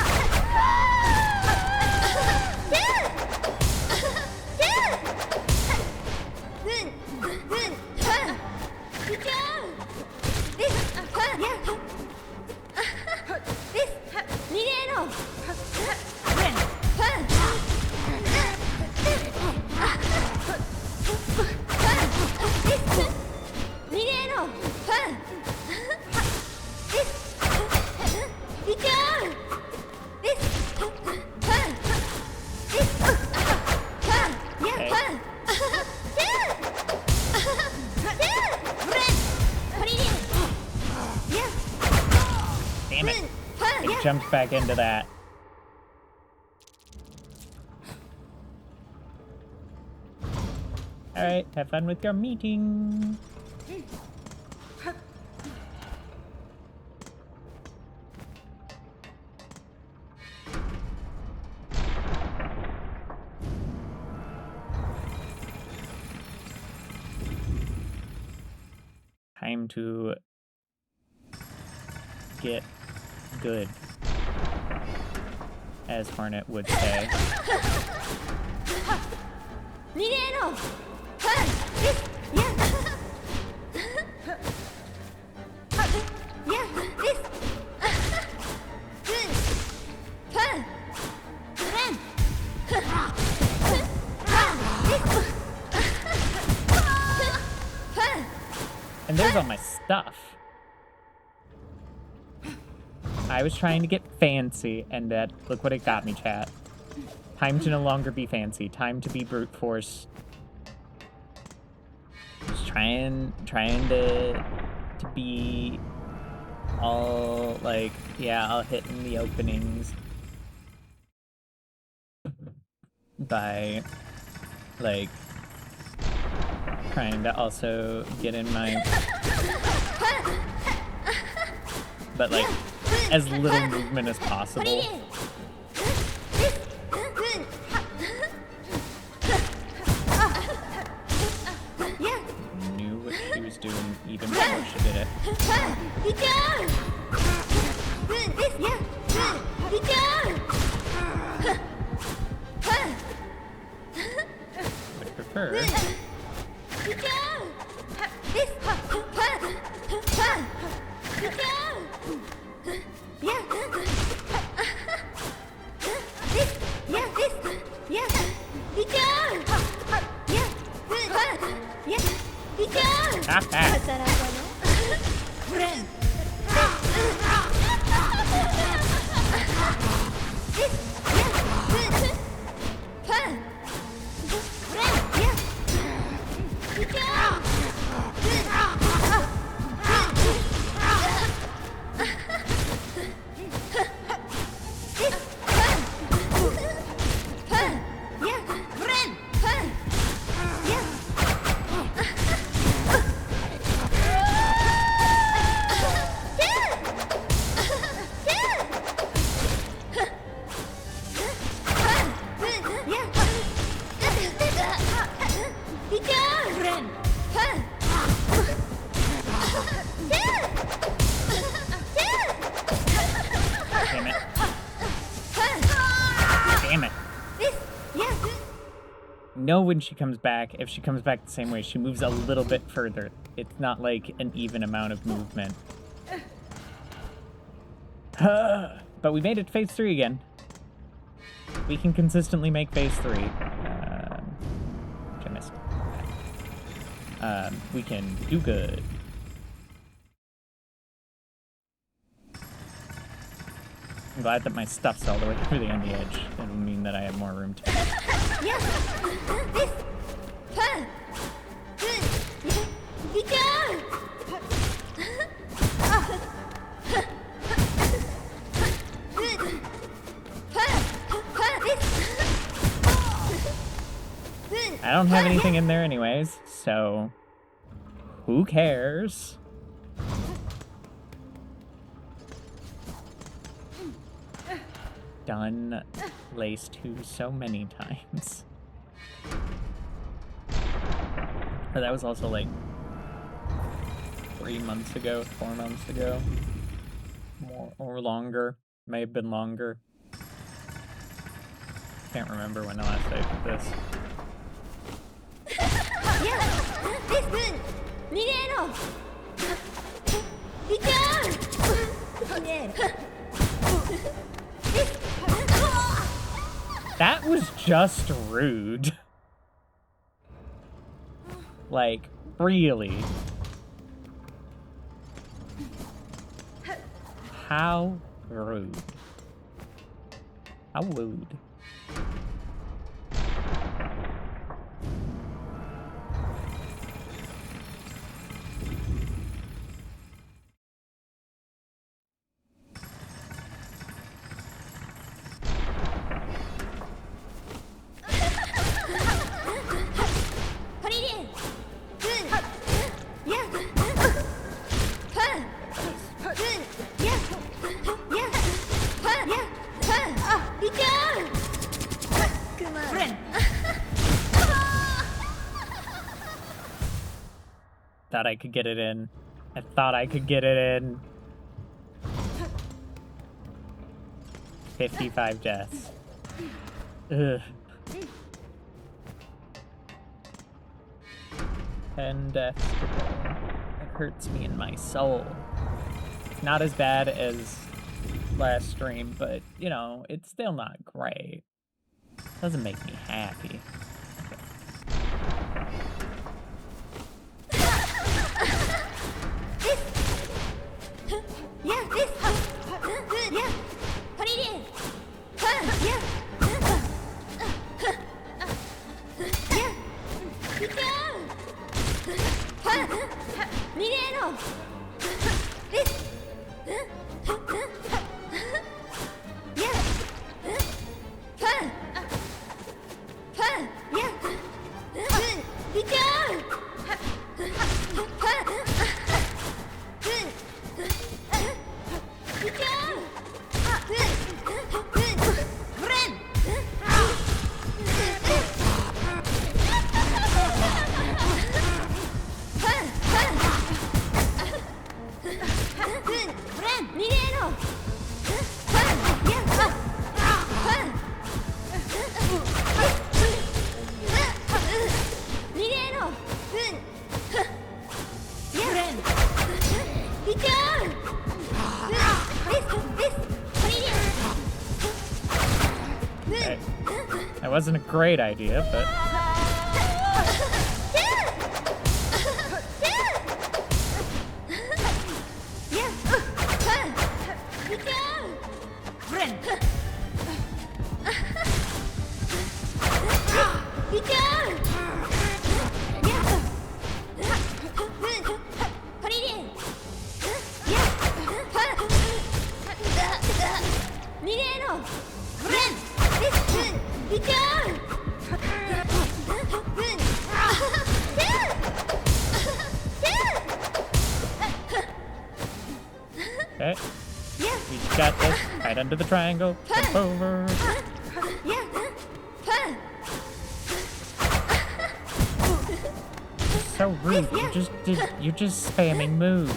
Damn it. It jumped back into that. Alright, have fun with your meeting. Time to get good, as Hornet would say. And there's all my stuff. I was trying to get fancy, and look what it got me, chat. Time to no longer be fancy. Time to be brute force. Just trying to be all, like, yeah, I'll hit in the openings by, like, trying to also get in my, but, like, as little movement as possible. Knew what she was doing even before she did it. Would prefer. Know when she comes back, if she comes back the same way, she moves a little bit further. It's not like an even amount of movement. But we made it to phase 3 again. We can consistently make phase 3. Which I missed. We can do good. I'm glad that my stuff's all the way through the end of the edge. It'll mean that I have more room to... I don't have anything in there anyways, so who cares? done Lace 2 so many times. But that was also like 3 months ago, 4 months ago. More or longer. May have been longer. Can't remember when the last I did this. That was just rude. Like, really? How rude. How rude. Thought I could get it in. I thought I could get it in. 55 deaths. Ugh. 10 deaths today. It hurts me in my soul. It's not as bad as last stream, but, you know, it's still not great. Doesn't make me happy. That wasn't a great idea, but... Okay. We got this. Right under the triangle. Jump over. So rude. You're just spamming moves.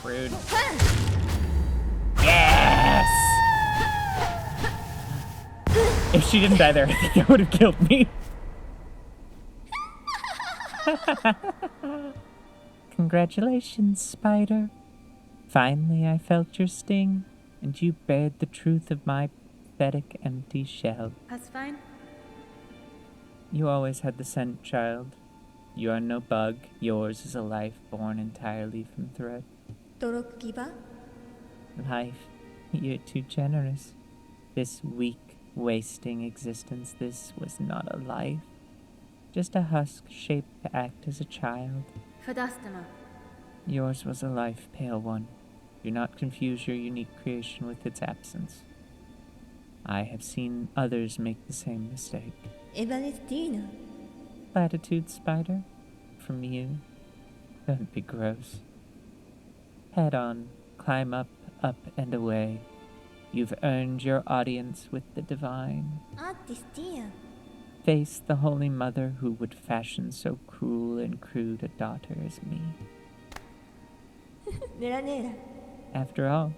Rude. Yes! If she didn't die there, I think that would have killed me. Congratulations, Spider. Finally, I felt your sting, and you bared the truth of my pathetic empty shell. That's fine. You always had the scent, child. You are no bug. Yours is a life born entirely from thread. 登録기바? Life, you're too generous. This weak, wasting existence, this was not a life. Just a husk shaped to act as a child. Fadastama. Yours was a life, Pale One. Do not confuse your unique creation with its absence. I have seen others make the same mistake. Evanestina. Platitude, Spider? From you? Don't be gross. Head on, climb up, up and away. You've earned your audience with the divine. Artistia. Face the Holy Mother who would fashion so cruel and crude a daughter as me. Nera nera. After all,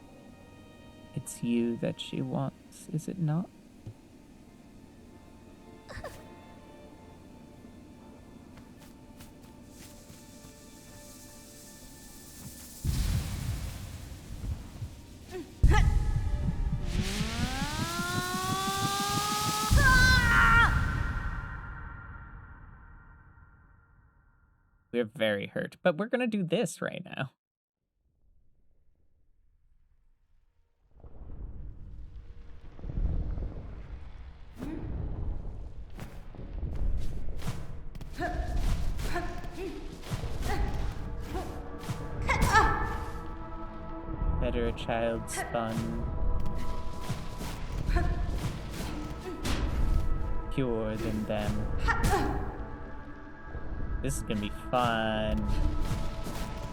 it's you that she wants, is it not? We're very hurt, but we're gonna do this right now. Better a child spun pure than them. This is gonna be fun.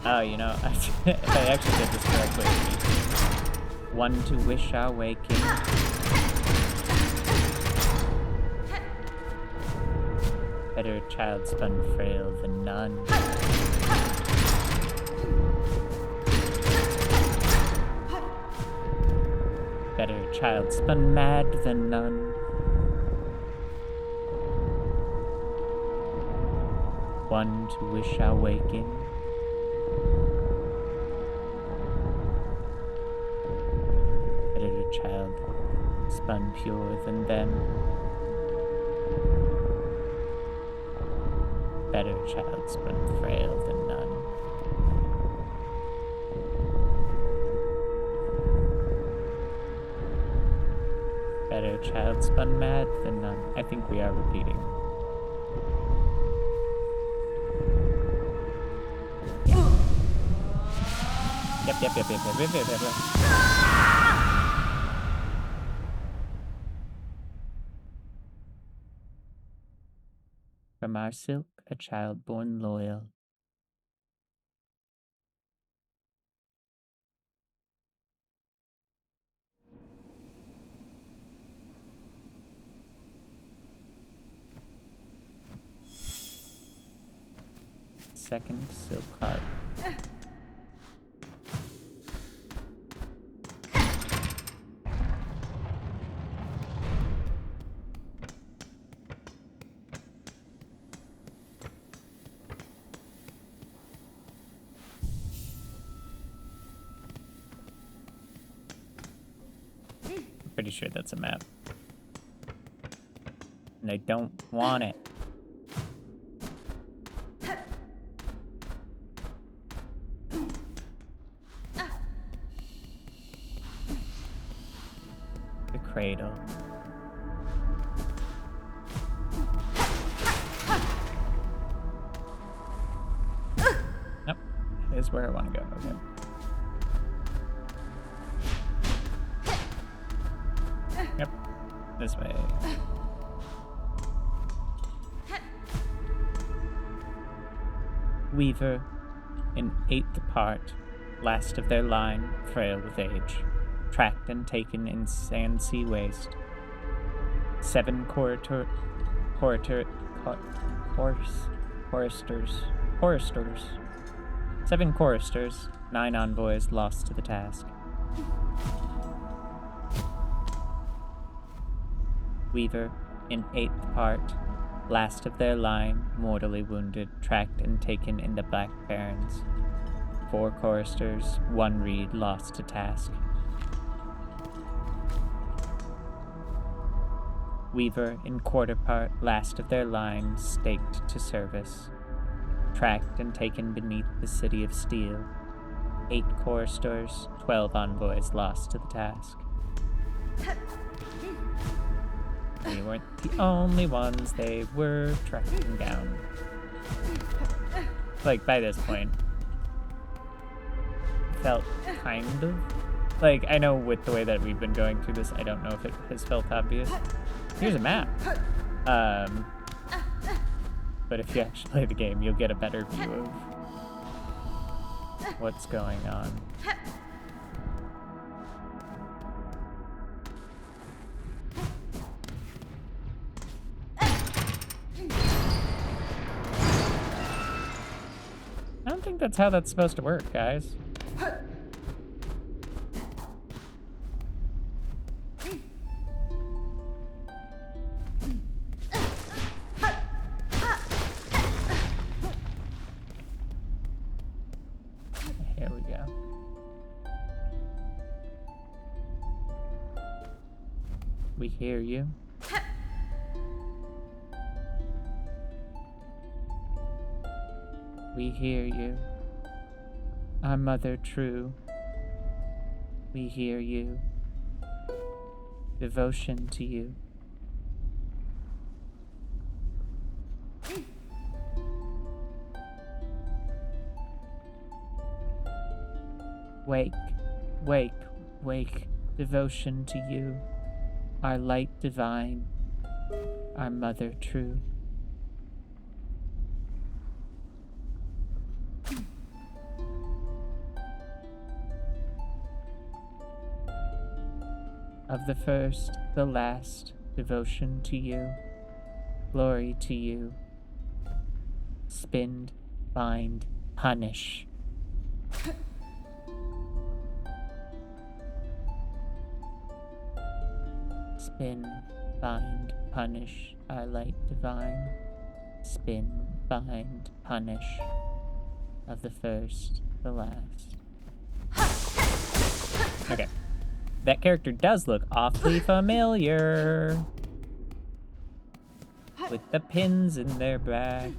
Oh, you know, if I actually did this correctly, one to wish our waking. Better a child spun frail than none. Better a child spun mad than none. One to wish our waking. Better a child spun pure than them. Better a child spun frail than none. Better a child spun mad than none. I think we are repeating. Yep. From our silk, a child born loyal. Second silk heart. Pretty sure that's a map. And I don't want it. The cradle. Nope. That is where I want to go. Okay. Yep, this way. Weaver, an eighth part, last of their line, frail with age, tracked and taken in sand sea waste. 7 choristers. 7 choristers, 9 envoys lost to the task. Weaver, in 8th part, last of their line, mortally wounded, tracked and taken in the Black Barrens. 4 choristers, 1 reed lost to task. Weaver, in quarter part, last of their line, staked to service, tracked and taken beneath the city of steel. 8 choristers, 12 envoys lost to the task. We weren't the only ones they were tracking down. Like, by this point, felt kind of... Like, I know with the way that we've been going through this, I don't know if it has felt obvious. Here's a map. But if you actually play the game, you'll get a better view of what's going on. I don't think that's how that's supposed to work, guys. Here we go. We hear you. We hear you. Our mother true. We hear you. Devotion to you. Wake, wake, wake, devotion to you, our light divine, our mother true. Of the first, the last, devotion to you, glory to you. Spin, bind, punish. Spin, bind, punish, our light divine. Spin, bind, punish. Of the first, the last. Okay. That character does look awfully familiar. With the pins in their back.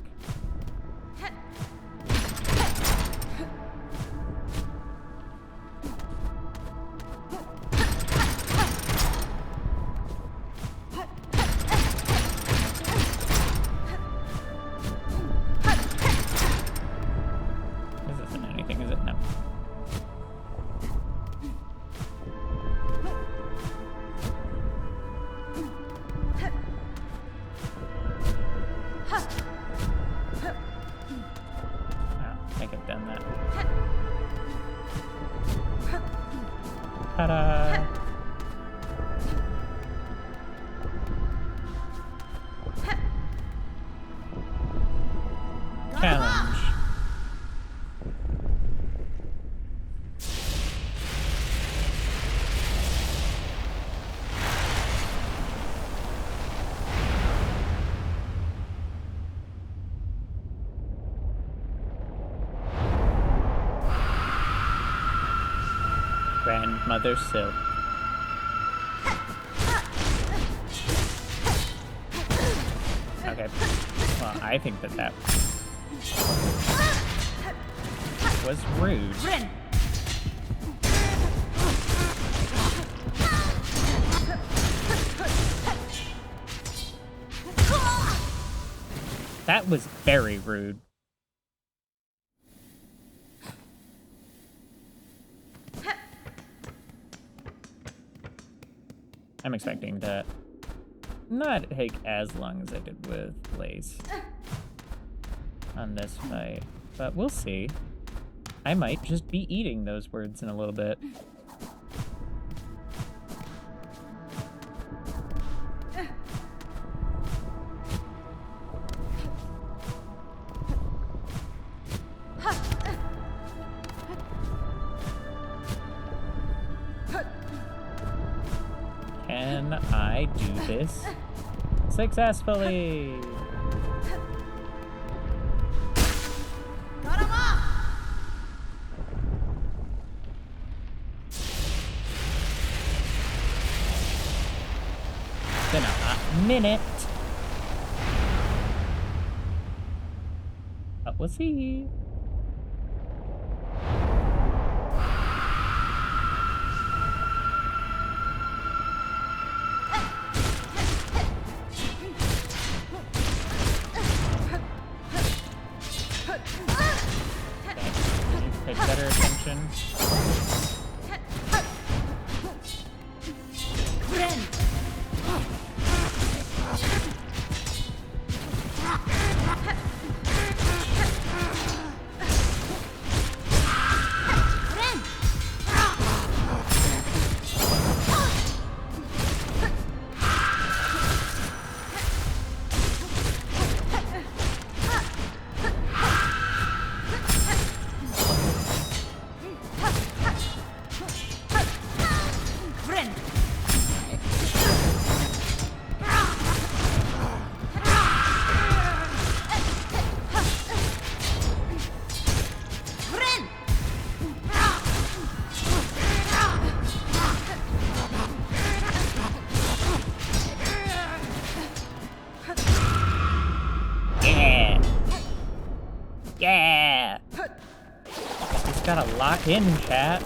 This isn't anything, is it? No. I think I've done that. Ta-da! Challenge. Grandmother Silk. Okay. Well, I think that was rude. That was very rude. I'm expecting to not take as long as I did with Lace on this fight, but we'll see. I might just be eating those words in a little bit. Can I do this successfully? Been a hot minute. But we'll see. Pay better attention. Yeah! Just gotta lock in, chat.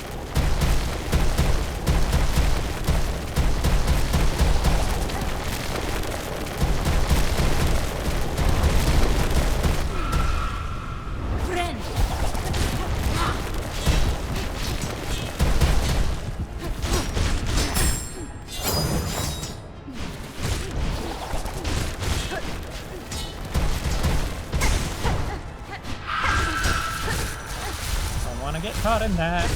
Get caught in that.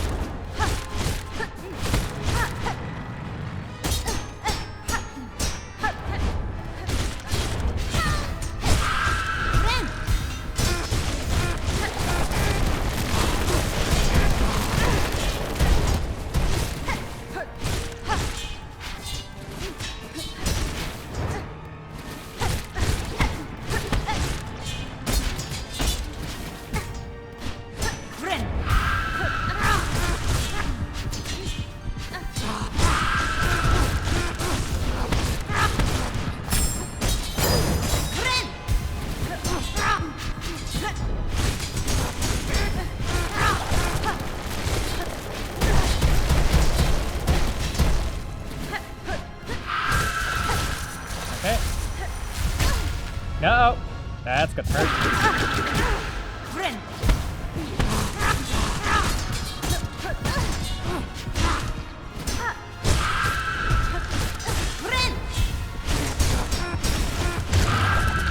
No! That's gonna hurt.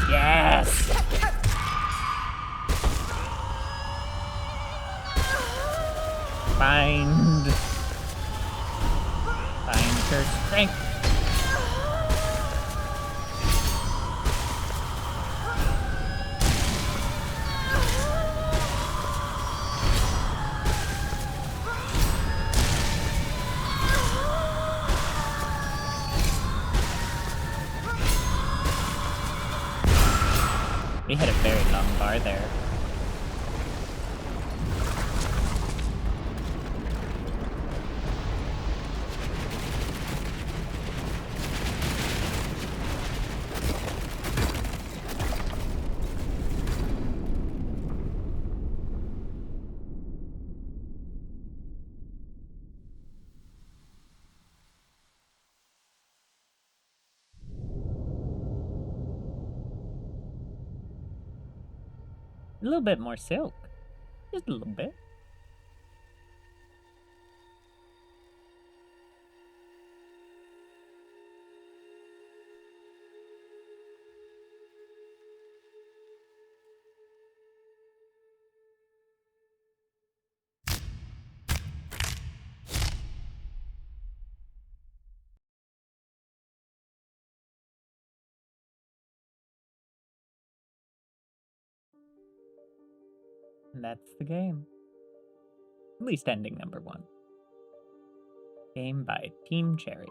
Yes! Find her strength. We hit a very long bar there. A little bit more silk. Just a little bit. And that's the game. At least ending number 1. Game by Team Cherry.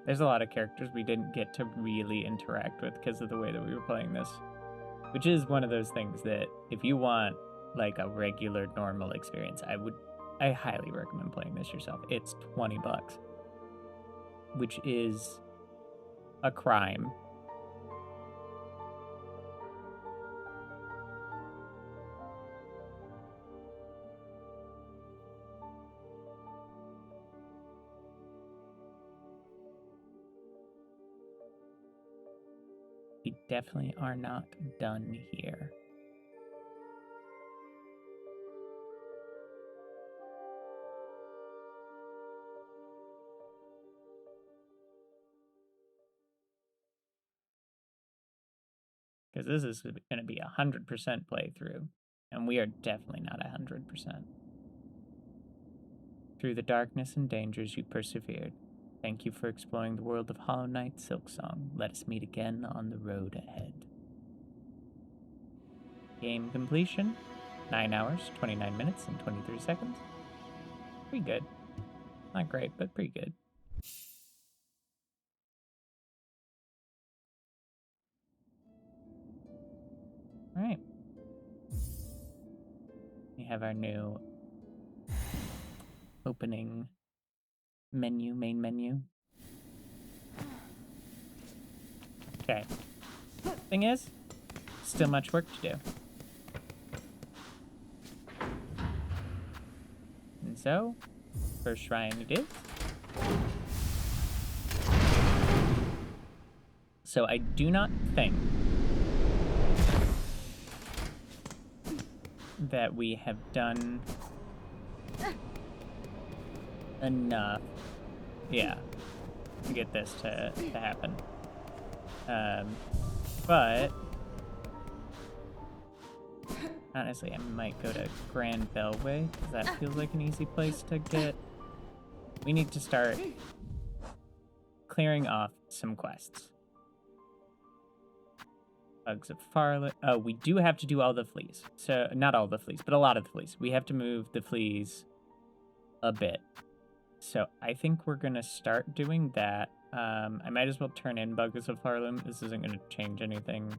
There's a lot of characters we didn't get to really interact with because of the way that we were playing this. Which is one of those things that if you want like a regular normal experience, I highly recommend playing this yourself. It's $20. which is a crime. We definitely are not done here. Because this is going to be 100% playthrough, and we are definitely not 100%. Through the darkness and dangers you persevered. Thank you for exploring the world of Hollow Knight Silksong. Let us meet again on the road ahead. Game completion, 9 hours, 29 minutes, and 23 seconds. Pretty good. Not great, but pretty good. Alright. We have our new opening menu, main menu. Okay. Thing is, still much work to do. And so, first shrine it is. So I do not think that we have done enough, yeah, to get this to happen. But honestly, I might go to Grand Bellway, because that feels like an easy place to get. We need to start clearing off some quests. Bugs of Farlet. Oh, we do have to do all the fleas. So, not all the fleas, but a lot of the fleas. We have to move the fleas a bit. So, I think we're going to start doing that. I might as well turn in Bugs of Farlet. This isn't going to change anything.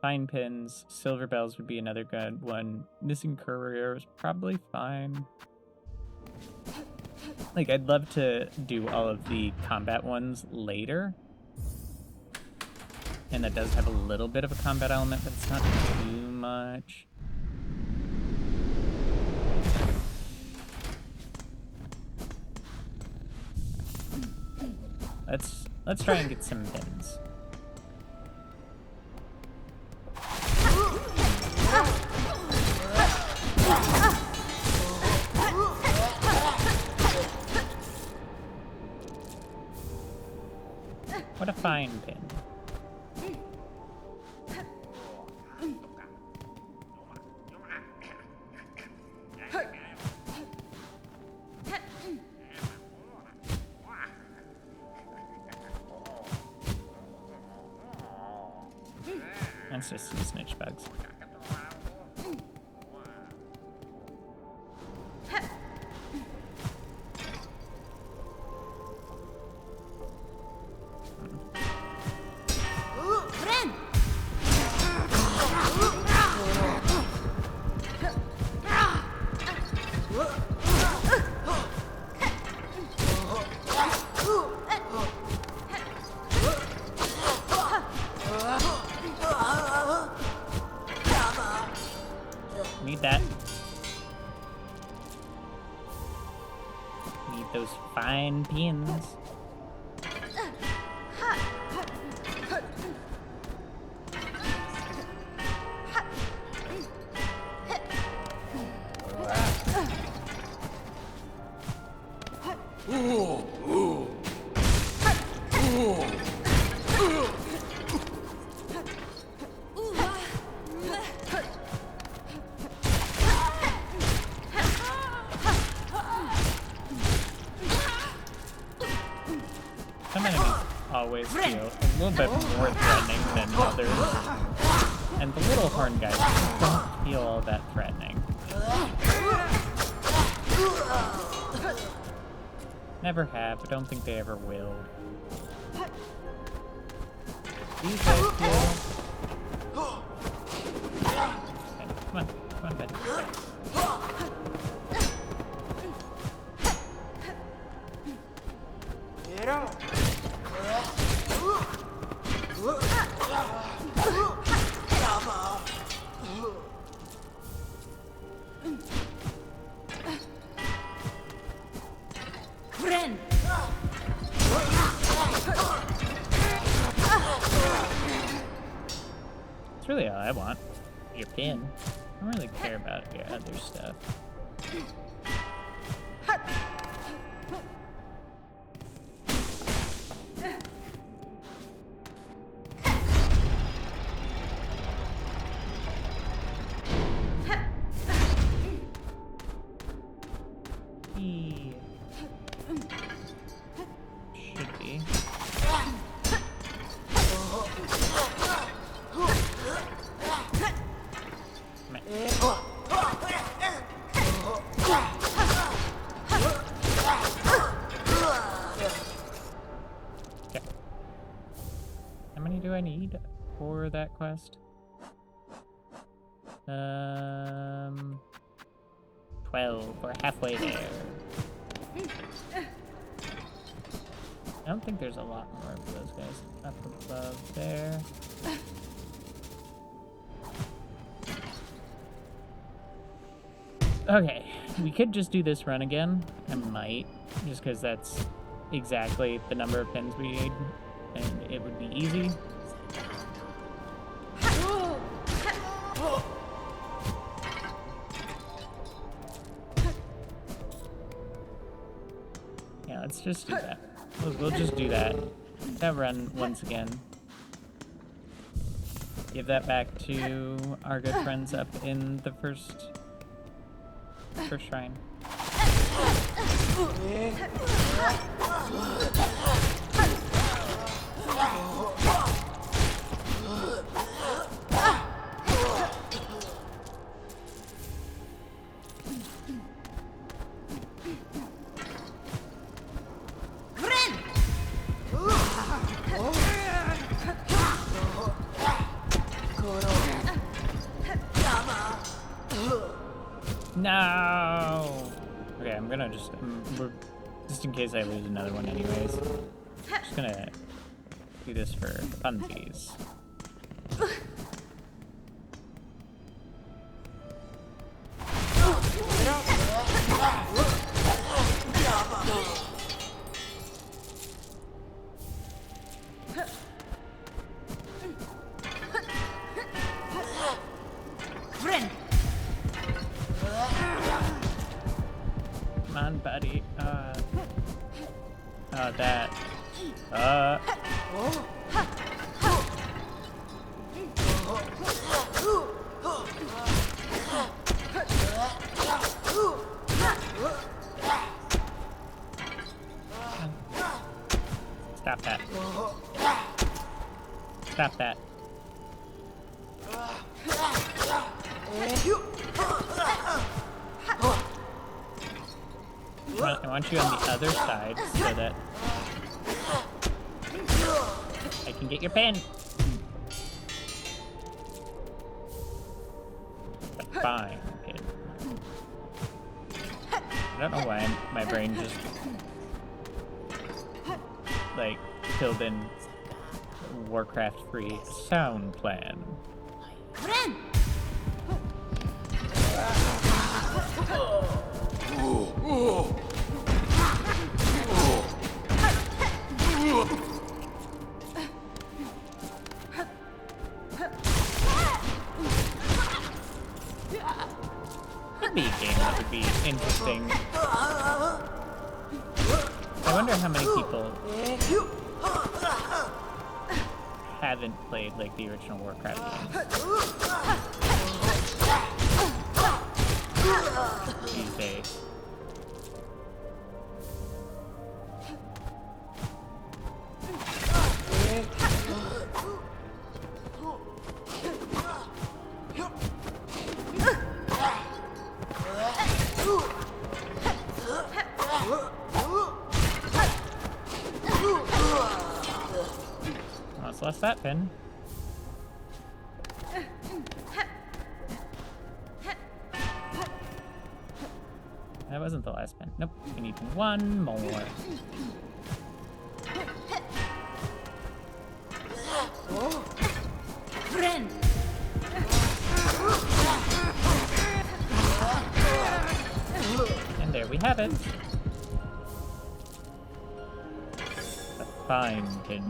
Fine pins. Silver bells would be another good one. Missing courier is probably fine. Like, I'd love to do all of the combat ones later. And that does have a little bit of a combat element, but it's not too much. Let's try and get some pins. What a fine pin. That's just some snitch bugs. Need that. Need those fine pins. Some enemies always feel a little bit more threatening than others. And the little horn guys don't feel all that threatening. Never have. I don't think they ever will. These guys feel... Okay, come on, Ben. really all I want. Your pin. I don't really care about your other stuff. Should be. Okay. How many do I need for that quest? 12. We're halfway there. I don't think there's a lot more of those guys up above there. Okay, we could just do this run again. I might, just because that's exactly the number of pins we need, and it would be easy. Yeah, let's just do that. We'll just do that. That run once again. Give that back to our good friends up in the first shrine. No! Okay, I'm gonna just in case I lose another one anyways. I'm just gonna do this for funsies. Come on, buddy. That. Stop that. Stop that. I want you on the other side so that I can get your pin. But fine, kid. I don't know why my brain just like filled in Warcraft free sound plan. That'd be a game that would be interesting. I wonder how many people haven't played like the original Warcraft games these days. Almost lost that pin. That wasn't the last pin. Nope, we need one more. And there we have it. A fine pin.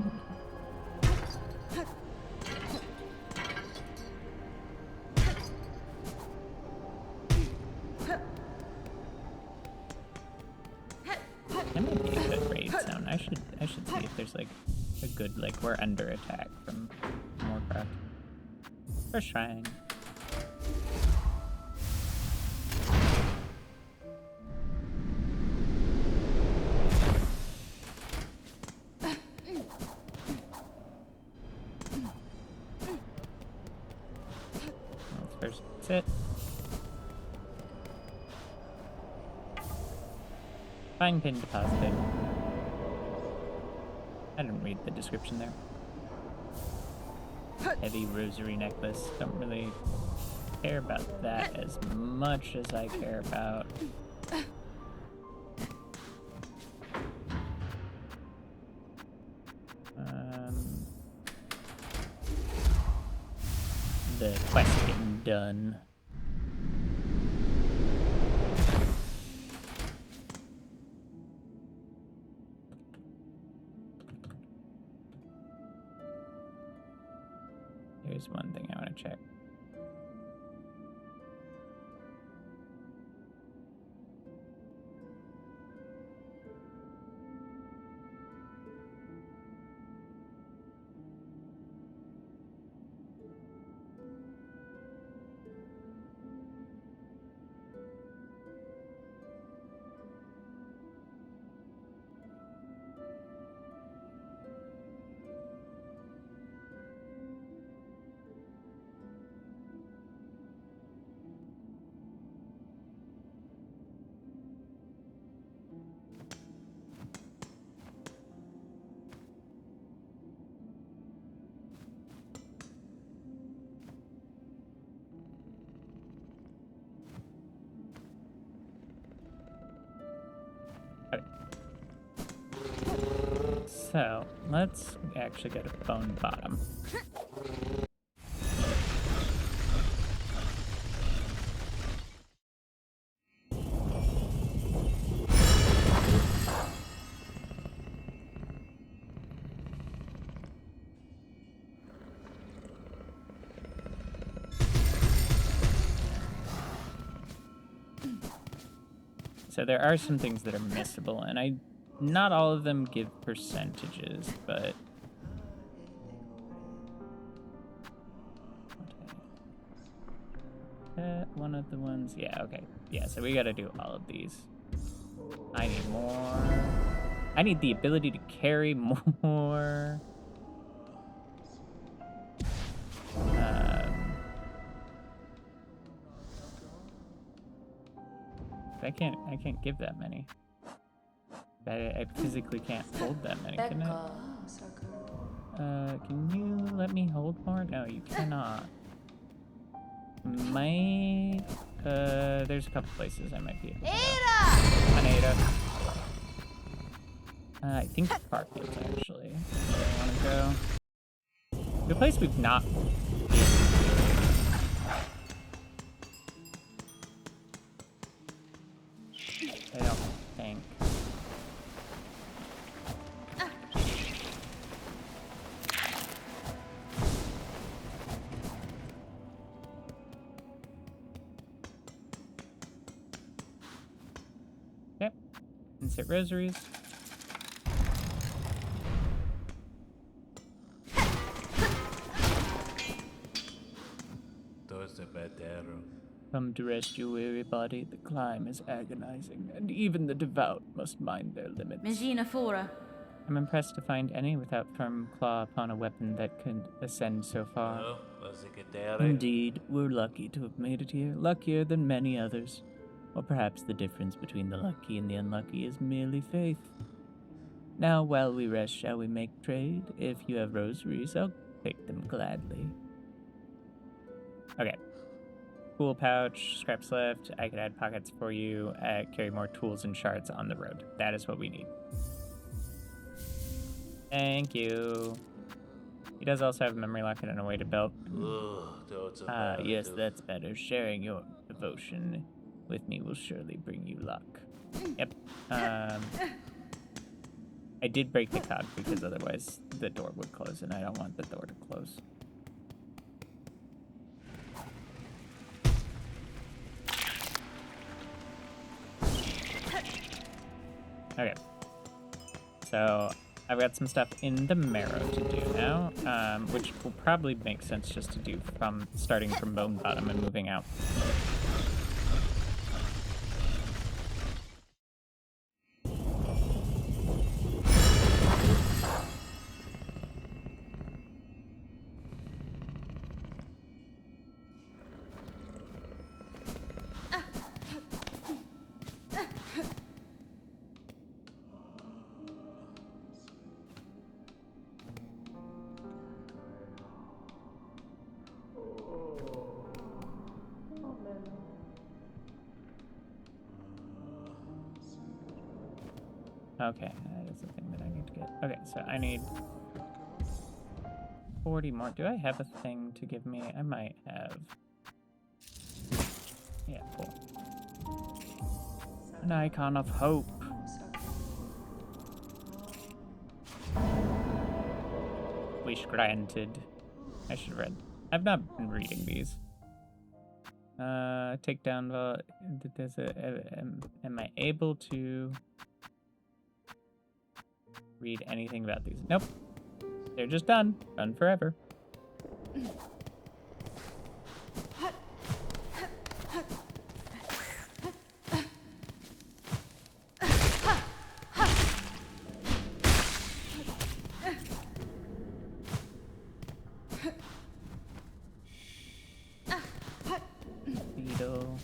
like a good, like, we're under attack from Warcraft. First shrine. Let's first sit. Find pin deposited. I didn't read the description there. Heavy rosary necklace. Don't really care about that as much as I care about the quest getting done. Here's one thing I want to check. So, let's actually go to Bone Bottom. So there are some things that are missable, and not all of them give percentages, but one of the ones, yeah, okay. Yeah, so we gotta do all of these. I need more. I need the ability to carry more. I can't give that many. I physically can't hold that many, can I? Can you let me hold more? No, you cannot. There's a couple places I might be able to go. On Ada. I think Farfields, actually. Where I want to go. The place we've not been. I don't think. Yep. Insert rosaries. Come to rest your weary body. The climb is agonizing, and even the devout must mind their limits. Megina Fora. I'm impressed to find any without firm claw upon a weapon that could ascend so far. Indeed, we're lucky to have made it here, luckier than many others. Or perhaps the difference between the lucky and the unlucky is merely faith. Now, while we rest, shall we make trade? If you have rosaries, I'll take them gladly. Okay. Tool pouch, scraps left. I could add pockets for you. Carry more tools and shards on the road. That is what we need. Thank you. He does also have a memory locket and a weighted belt. Yes, that's better. Sharing your devotion with me will surely bring you luck. Yep. I did break the cog because otherwise the door would close, and I don't want the door to close. Okay. So I've got some stuff in the marrow to do now, which will probably make sense just to do from starting from bone bottom and moving out. Okay, that is the thing that I need to get. Okay, so I need 40 more. Do I have a thing to give me? I might have. Yeah, cool. An icon of hope. Wish granted. I should have read. I've not been reading these. Take down the. Am I able to read anything about these? Nope. They're just done. Done forever. Beetle.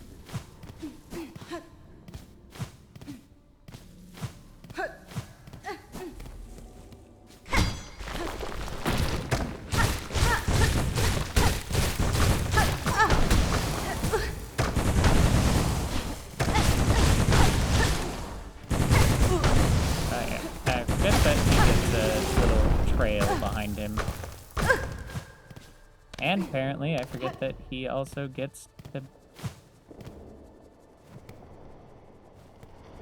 Behind him. And apparently, I forget that he also gets the...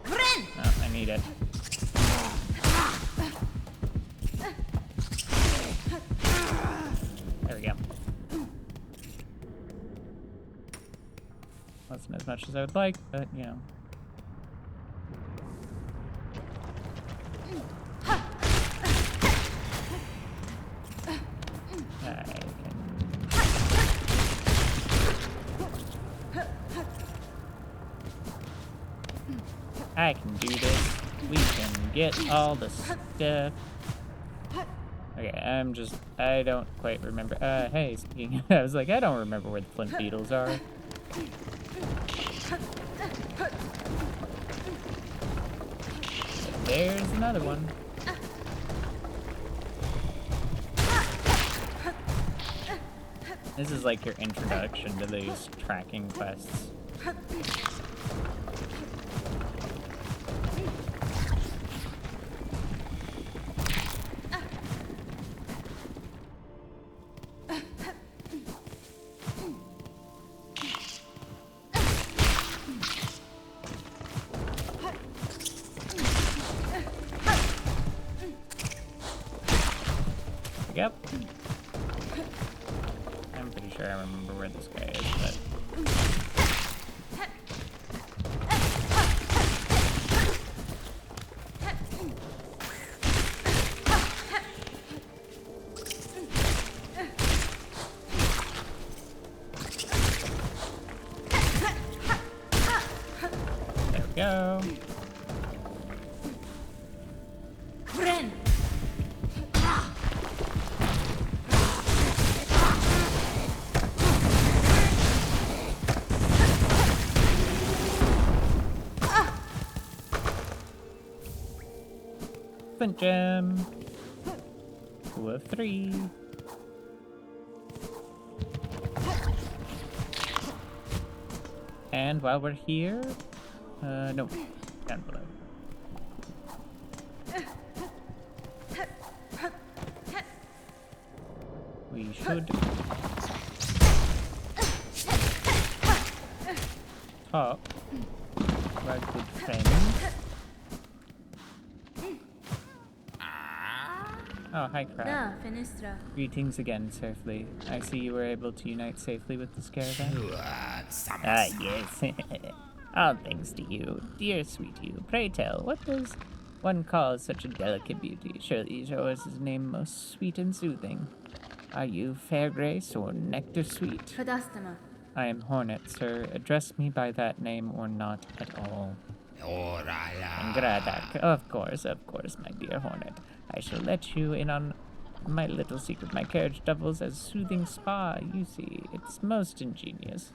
Oh, I need it. There we go. Wasn't as much as I would like, but, you know. I can do this. We can get all the stuff. Okay, I don't quite remember. Hey, speaking, I was like, I don't remember where the flint beetles are. There's another one. This is like your introduction to these tracking quests. Yep. I'm pretty sure I remember where this guy is, but... There we go. Flint gem. 2 of 3. And while we're here, no, down below. We should talk to our good friends. Oh, hi, Crab. Greetings again, Surfly. I see you were able to unite safely with this caravan. Yes. All thanks to you. Dear sweet you, pray tell, what does One calls such a delicate beauty. Surely yours is named most sweet and soothing. Are you Fair Grace or Nectar Sweet? Fadastama. I am Hornet, sir. Address me by that name or not at all. Gradak. Of course, my dear Hornet. I shall let you in on my little secret. My carriage doubles as soothing spa, you see. It's most ingenious.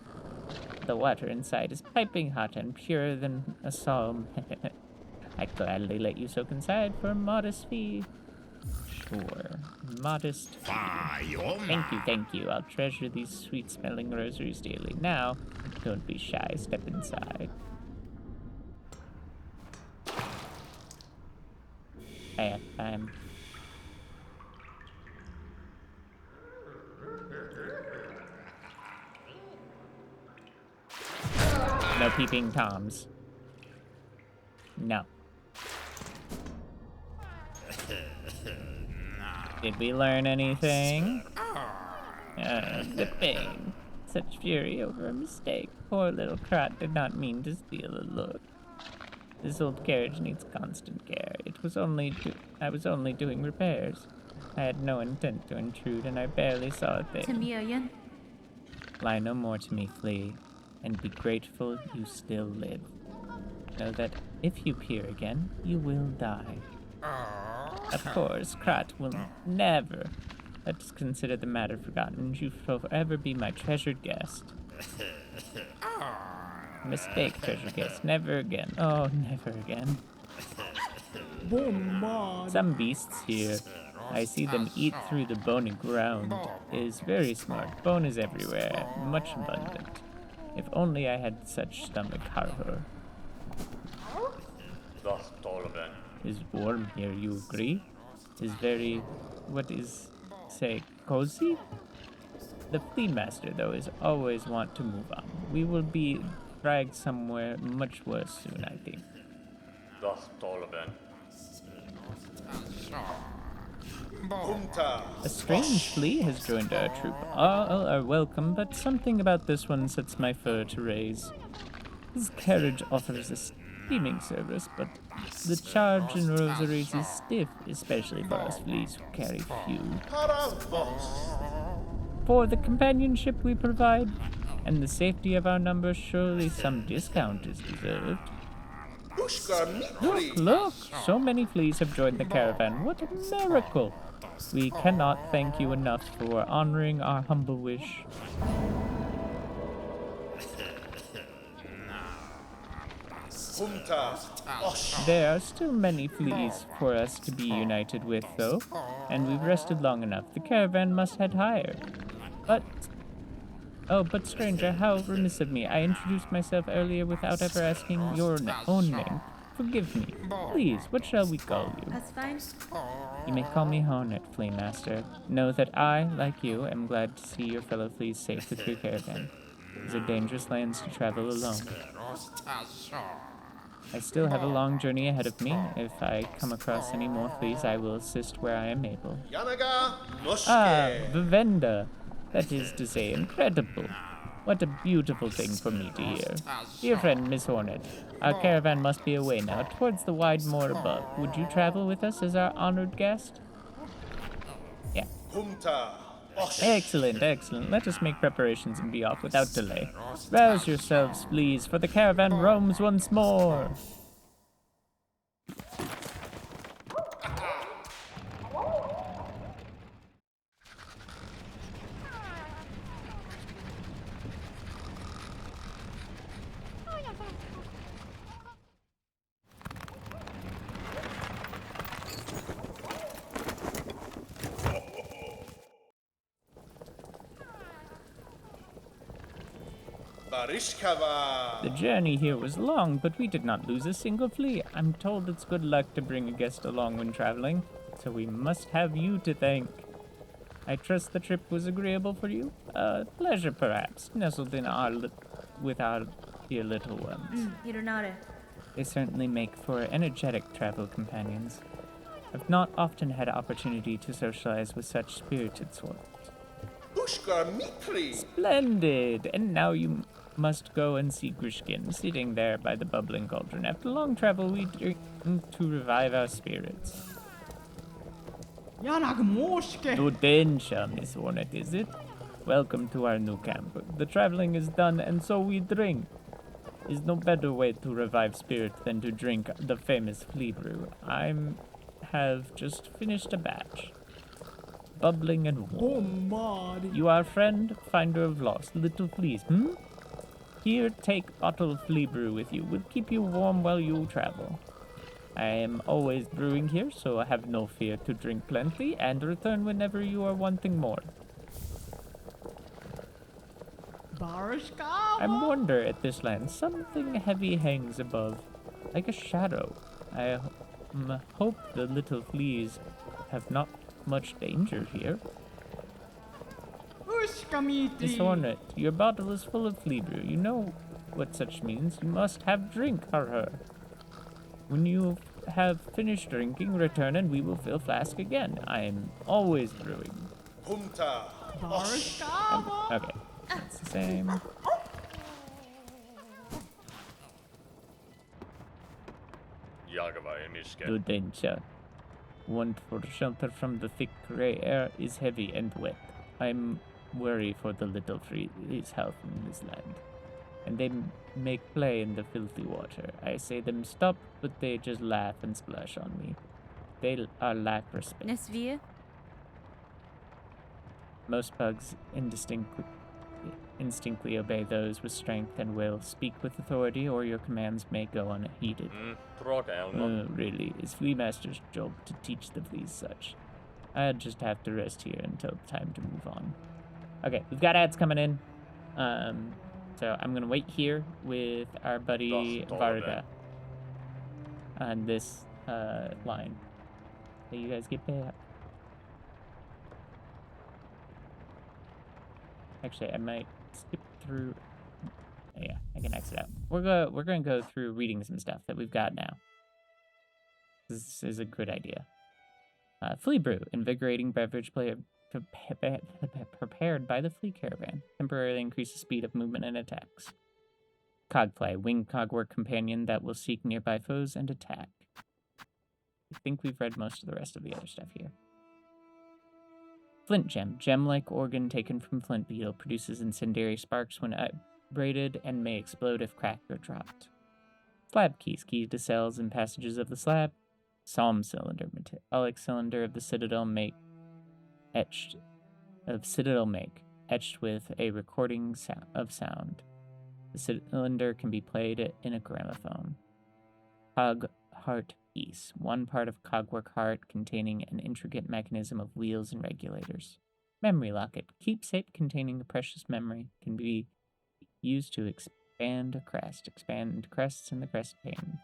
The water inside is piping hot and purer than a psalm. I'd gladly let you soak inside for a modest fee. Sure. Modest fee. Thank you. I'll treasure these sweet-smelling rosaries dearly. Now, don't be shy. Step inside. I have time. No peeping Toms. No. Did we learn anything? The pain. Such fury over a mistake. Poor little Krat did not mean to steal a look. This old carriage needs constant care. I was only doing repairs. I had no intent to intrude, and I barely saw a thing. Tamiyan. Lie no more to me, Flea, and be grateful you still live. Know that if you peer again, you will die. Of course, Krat will never. Let's consider the matter forgotten. You will forever be my treasured guest. Mistake, treasured guest. Never again. Oh, never again. Some beasts here. I see them eat through the bony ground. It is very smart. Bone is everywhere, much abundant. If only I had such stomach, Harhur. Is warm here, you agree? Is very, cozy? The flea master, though, is always want to move on. We will be dragged somewhere much worse soon, I think. A strange flea has joined our troop. All are welcome, but something about this one sets my fur to raise. His carriage offers a steaming service, but the charge in rosaries is stiff, especially for us fleas who carry few. For the companionship we provide, and the safety of our numbers, surely some discount is deserved. Look! So many fleas have joined the caravan. What a miracle! We cannot thank you enough for honoring our humble wish. There are still many fleas for us to be united with, though, and we've rested long enough. The caravan must head higher. But stranger, how remiss of me. I introduced myself earlier without ever asking your own name. Forgive me. Please, what shall we call you? That's fine. You may call me Hornet, Flea Master. Know that I, like you, am glad to see your fellow fleas safe with your caravan. These are dangerous lands to travel alone. I still have a long journey ahead of me. If I come across any more fleas, I will assist where I am able. Vivenda. That is to say, incredible. What a beautiful thing for me to hear. Dear friend, Miss Hornet, our caravan must be away now, towards the wide moor above. Would you travel with us as our honored guest? Yeah. Excellent. Let us make preparations and be off without delay. Rouse yourselves, fleas, for the caravan roams once more. The journey here was long, but we did not lose a single flea. I'm told it's good luck to bring a guest along when traveling, so we must have you to thank. I trust the trip was agreeable for you? Pleasure, perhaps, nestled in with our dear little ones. They certainly make for energetic travel companions. I've not often had opportunity to socialize with such spirited sorts. Splendid! And now you must go and see Grishkin, sitting there by the bubbling cauldron. After long travel, we drink to revive our spirits. Dudensha, Miss Hornet, is it? Welcome to our new camp. The traveling is done, and so we drink. Is no better way to revive spirit than to drink the famous flea brew. Have just finished a batch. Bubbling and warm. You are friend, finder of lost, little fleas, Here, take bottle of flea brew with you. Will keep you warm while you travel. I am always brewing here, so I have no fear to drink plenty and return whenever you are wanting more. I wonder at this land, something heavy hangs above, like a shadow. I hope the little fleas have not much danger here. Miss Hornet, your bottle is full of flea brew. You know what such means. You must have drink for her. When you have finished drinking, return and we will fill flask again. I am always brewing. Okay, that's the same. Dudensha. Want for shelter from the thick gray air is heavy and wet. I'm worry for the little free's health in this land. And they make play in the filthy water. I say them stop, but they just laugh and splash on me. They are lack respect. Nesvia? Most bugs instinctively obey those with strength and will. Speak with authority, or your commands may go unheeded. Really, it's Flea Master's job to teach the fleas such. I'd just have to rest here until time to move on. Okay, we've got ads coming in. So I'm gonna wait here with our buddy Varga on this line. So you guys get back. Actually, I might skip through. Oh, yeah, I can exit out. We're gonna go through reading some stuff that we've got now. This is a good idea. Flea Brew, invigorating beverage prepared by the Flea Caravan. Temporarily increases speed of movement and attacks. Cogfly, winged cogwork companion that will seek nearby foes and attack. I think we've read most of the rest of the other stuff here. Flint Gem, gem-like organ taken from flint beetle, produces incendiary sparks when braided and may explode if cracked or dropped. Slab keys, keys to cells and passages of the slab. Psalm cylinder, metallic cylinder of the Citadel make, etched with a recording of sound. The cylinder can be played in a gramophone. Cog heart piece, one part of cogwork heart containing an intricate mechanism of wheels and regulators. Memory locket, keepsake containing a precious memory, can be used to expand a crest. Expand crests in the crest pane.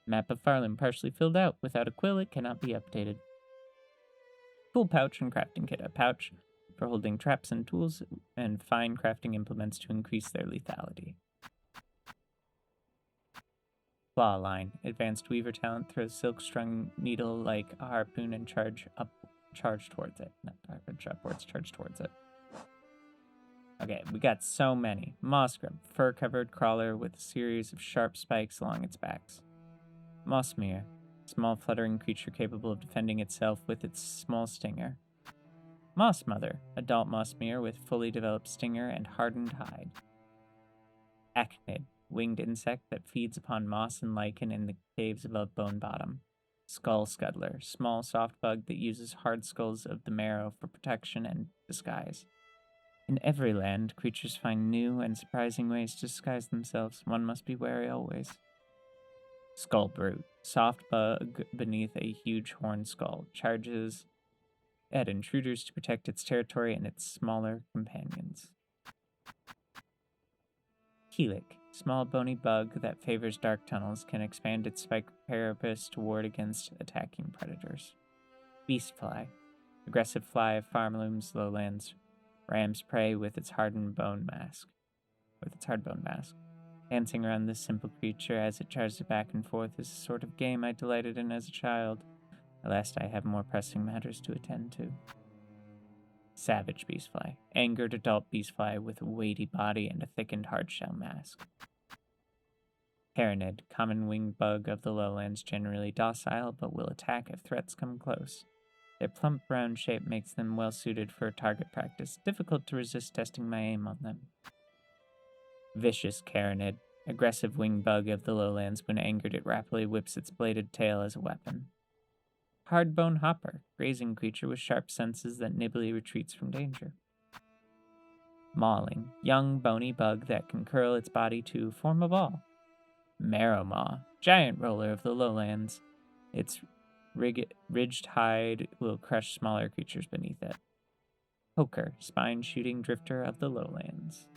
Map of Farland, partially filled out. Without a quill, it cannot be updated. Tool pouch and crafting kit, a pouch for holding traps and tools and fine crafting implements to increase their lethality. Claw line, advanced weaver talent, throws silk-strung needle like a harpoon and charge towards it. Not charge upwards, charge towards it. Okay, we got so many. Moss grub, fur-covered crawler with a series of sharp spikes along its backs. Mossmere, small fluttering creature capable of defending itself with its small stinger. Moss Mother, adult mossmere with fully developed stinger and hardened hide. Achnid, winged insect that feeds upon moss and lichen in the caves above Bone Bottom. Skull Scuddler, small soft bug that uses hard skulls of the marrow for protection and disguise. In every land, creatures find new and surprising ways to disguise themselves. One must be wary always. Skull Brute, soft bug beneath a huge horned skull, charges at intruders to protect its territory and its smaller companions. Helic, small bony bug that favors dark tunnels, can expand its spike carapace to ward against attacking predators. Beastfly, aggressive fly of farmlooms, lowlands, rams prey with its hard bone mask. Dancing around this simple creature as it charges back and forth is a sort of game I delighted in as a child. At last I have more pressing matters to attend to. Savage beastfly. Angered adult beastfly with a weighty body and a thickened hardshell mask. Heronid. Common winged bug of the lowlands, generally docile, but will attack if threats come close. Their plump brown shape makes them well suited for target practice. Difficult to resist testing my aim on them. Vicious Carinid. Aggressive winged bug of the lowlands. When angered, it rapidly whips its bladed tail as a weapon. Hardbone Hopper. Grazing creature with sharp senses that nimbly retreats from danger. Mauling. Young, bony bug that can curl its body to form a ball. Marrowmaw. Giant roller of the lowlands. Its ridged hide will crush smaller creatures beneath it. Poker. Spine-shooting drifter of the lowlands.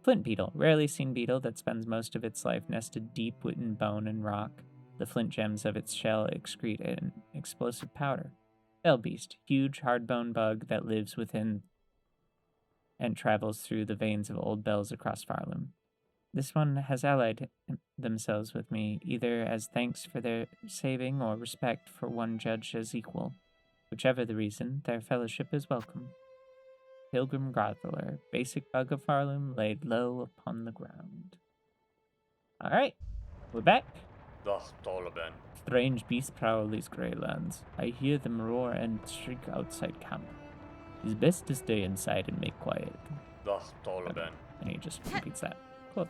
Flint beetle. Rarely seen beetle that spends most of its life nested deep in bone and rock. The flint gems of its shell excrete an explosive powder. Bell beast. Huge, hardbone bug that lives within and travels through the veins of old bells across Farloom. This one has allied themselves with me, either as thanks for their saving or respect for one judged as equal. Whichever the reason, their fellowship is welcome. Pilgrim Groveler, basic bug of Farloom, laid low upon the ground. Alright, we're back. Strange beasts prowl these grey lands. I hear them roar and shriek outside camp. It's best to stay inside and make quiet. Okay. And he just repeats that. Cool.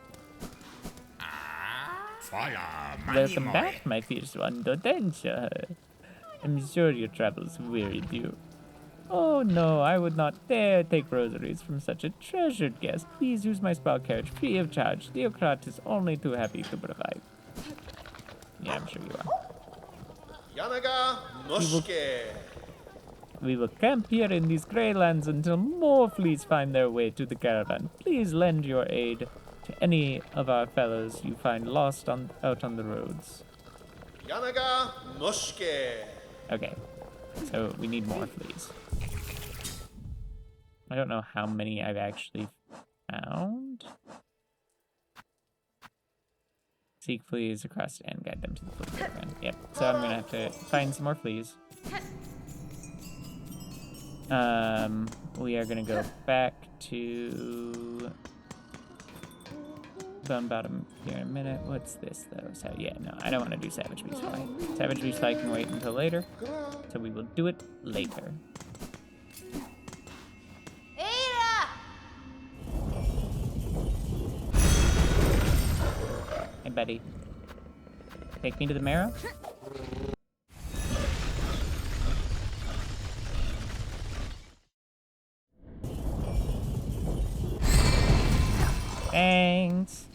Welcome back, my fierce one, Dodentia. I'm sure your travels wearied you. Oh no, I would not dare take rosaries from such a treasured guest. Please use my spa carriage free of charge. Theocrat is only too happy to provide. Yeah, I'm sure you are. Yanaga Mushke. We will camp here in these grey lands until more fleas find their way to the caravan. Please lend your aid to any of our fellows you find lost out on the roads. Yanaga Mushke. Okay, so we need more fleas. I don't know how many I've actually found. Seek fleas across and guide them to the flea caravan. Yep, so I'm gonna have to find some more fleas. We are gonna go back to Bone Bottom here in a minute. What's this though? So yeah, no, I don't want to do Savage Beast Fly. Savage Beast Fly can wait until later, so we will do it later. Hey buddy, take me to the marrow. Thanks.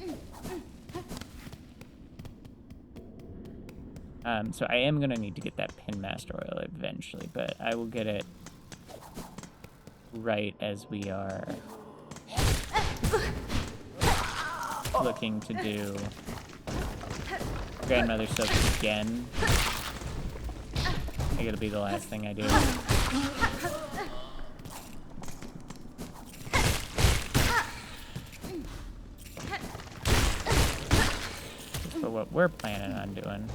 So I am gonna need to get that Pinmaster oil eventually, but I will get it right as we are looking to do Grandmother Soap again. I think it'll be the last thing I do. For what we're planning on doing,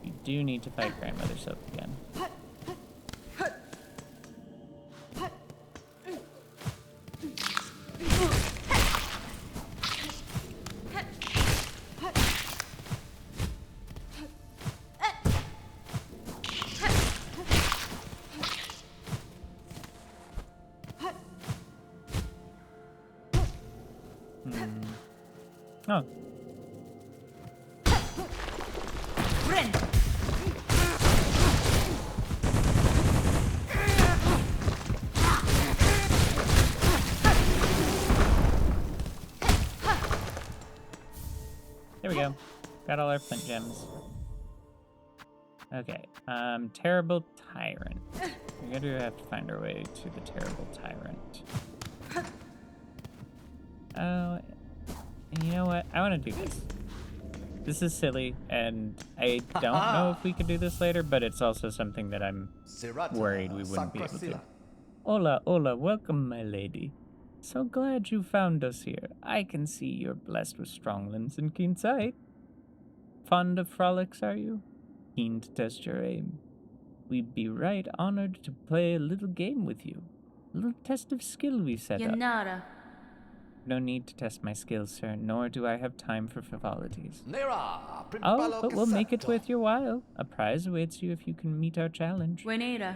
we do need to fight Grandmother Soap again. Oh. There we go. Got all our flint gems. Okay. Terrible Tyrant. We're gonna have to find our way to the Terrible Tyrant. Oh, and you know what? I want to do this. This is silly, and I don't know if we could do this later, but it's also something that I'm worried we wouldn't be able to. Hola, hola, welcome, my lady. So glad you found us here. I can see you're blessed with strong limbs and keen sight. Fond of frolics, are you? Keen to test your aim. we'd be right honored to play a little game with you. A little test of skill we set up. Yanara. No need to test my skills, sir, nor do I have time for frivolities. Nera, Oh, but we'll make it worth your while. A prize awaits you if you can meet our challenge. Wenera.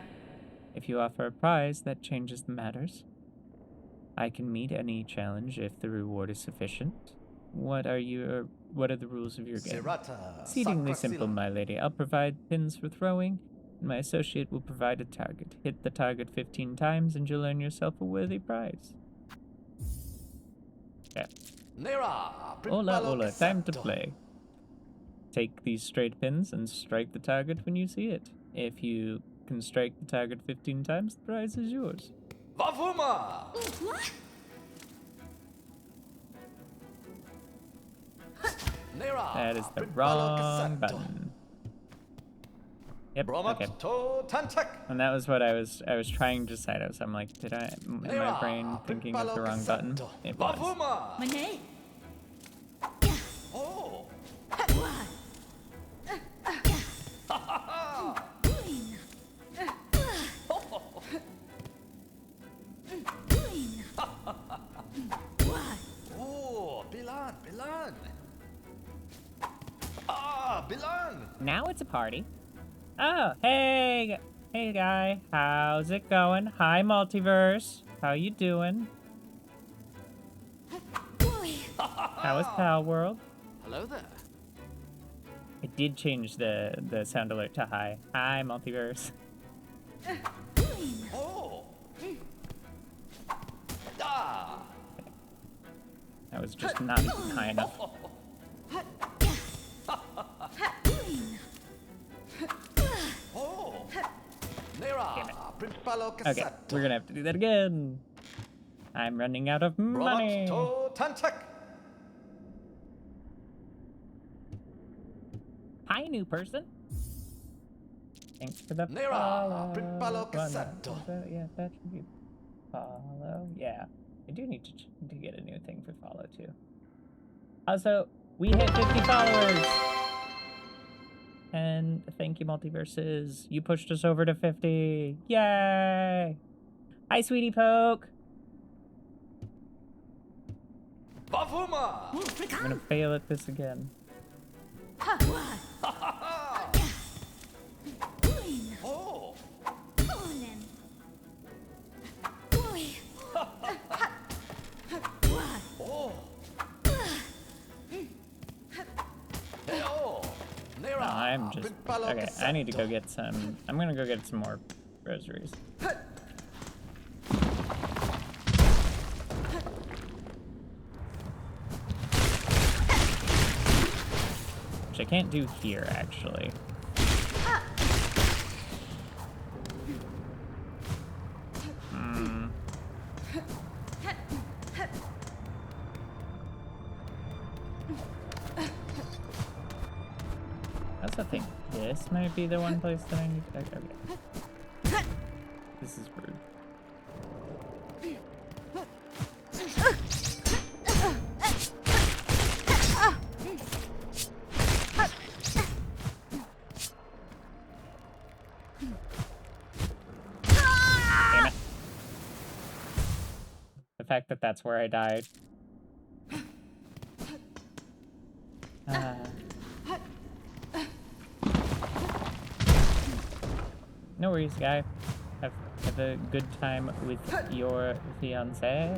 If you offer a prize, that changes the matters. I can meet any challenge if the reward is sufficient. What are the rules of your game? Exceedingly simple, my lady. I'll provide pins for throwing, and my associate will provide a target. Hit the target 15 times, and you'll earn yourself a worthy prize. Okay. Hola, hola, time to play. Take these straight pins and strike the target when you see it. If you can strike the target 15 times, the prize is yours. Vavuma! That is the wrong button. Yep, okay. And that was what I was trying to decide. I'm like, am my brain thinking of the wrong button? It was. Mane. Oh! Oh, Bilan! Ah, Bilan! Now it's a party. Oh, hey guy, how's it going? Hi, multiverse. How you doing? How is Pal World? Hello there. I did change the sound alert to hi. Hi, multiverse. Oh! Ah! That was just not even high enough. Oh! Nera, Okay, we're gonna have to do that again. I'm running out of money. Hi, new person. Thanks for the follow. Yeah, that should be follow. Yeah, I do need to get a new thing for follow too. Also, we hit 50 followers. And thank you, Multiverses. You pushed us over to 50. Yay! Hi, Sweetie Poke. Bavuma! I'm gonna fail at this again. Oh! Oh! No, I'm just okay. I need to go get some. I'm gonna go get some more rosaries. Which I can't do here, actually. That's the thing. This might be the one place that I need to... Okay. This is rude. Damn it. The fact that that's where I died. No worries, guy. Have a good time with your fiancé.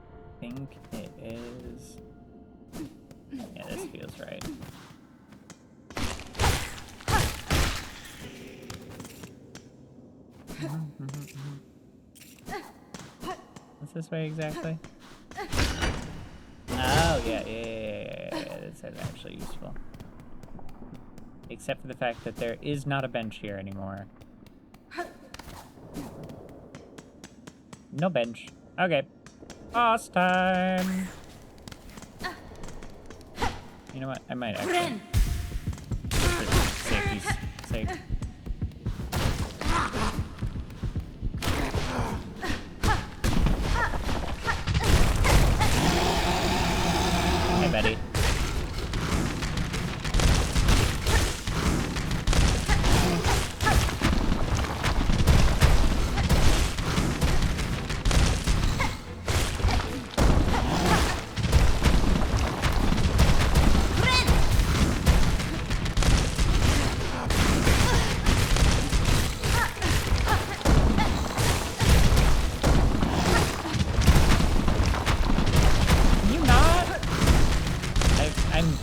I think it is... Yeah, this feels right. this way exactly? Oh, yeah. This is actually useful. Except for the fact that there is not a bench here anymore. No bench. Okay. Boss time! You know what? I might actually... For safety's sake. Hey, Betty.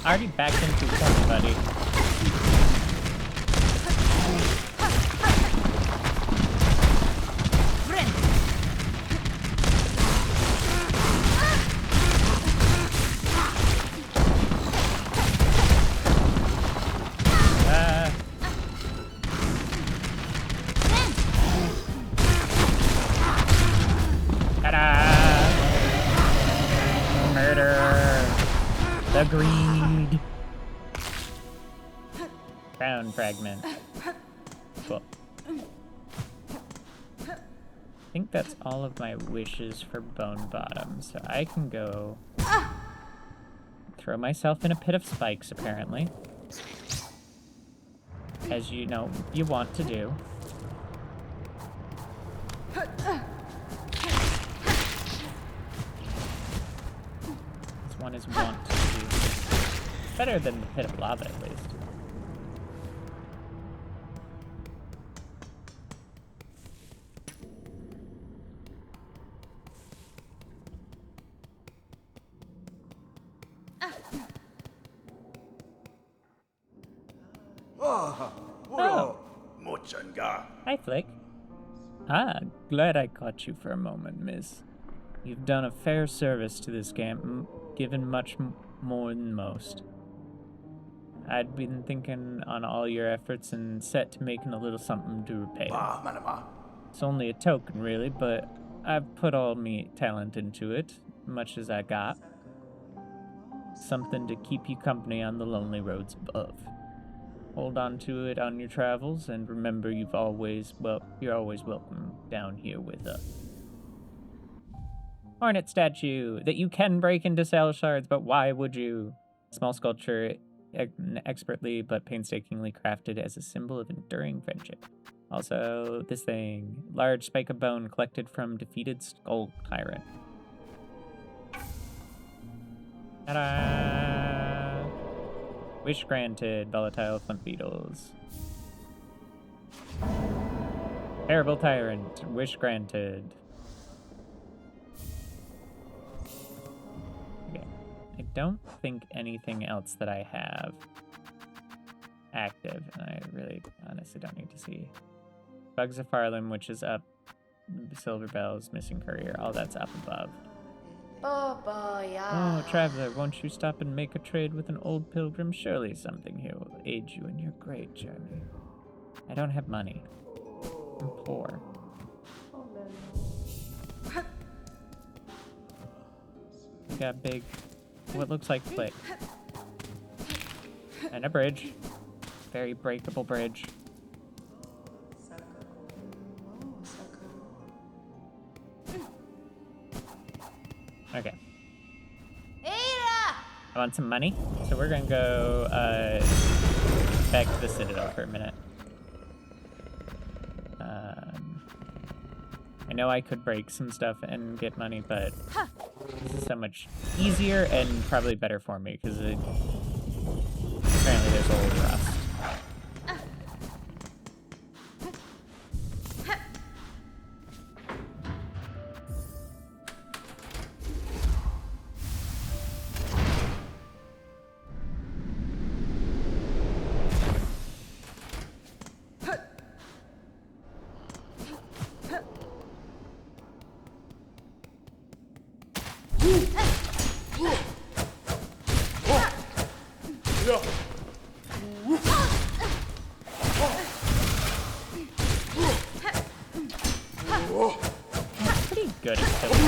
Already backed into somebody. Ta-da! Murder! The greed! Crown fragment. Cool. I think that's all of my wishes for Bone Bottom, so I can go throw myself in a pit of spikes, apparently. As you know, you want to do. This one is want to do. Better than the pit of lava, at least. Oh. Hi, Flick. Ah, glad I caught you for a moment, miss. You've done a fair service to this camp, given much more than most. I'd been thinking on all your efforts and set to making a little something to repay them. It's only a token, really, but I've put all me talent into it, much as I got. Something to keep you company on the lonely roads above. Hold on to it on your travels, and remember you're always welcome down here with us. Hornet statue that you can break into cell shards, but why would you? Small sculpture, expertly but painstakingly crafted as a symbol of enduring friendship. Also, this thing, large spike of bone collected from defeated skull tyrant. Ta-da! Wish granted, volatile flint beetles. Terrible tyrant, wish granted. Okay, I don't think anything else that I have active, and I really honestly don't need to see. Bugs of Farland, which is up. Silver bells, missing courier, all that's up above. Oh, traveler, won't you stop and make a trade with an old pilgrim? Surely something here will aid you in your great journey. I don't have money. I'm poor. We got big, what looks like flake. And a bridge. Very breakable bridge. Okay. I want some money, so we're gonna go back to the Citadel for a minute. I know I could break some stuff and get money, but this is so much easier and probably better for me because apparently there's old rust.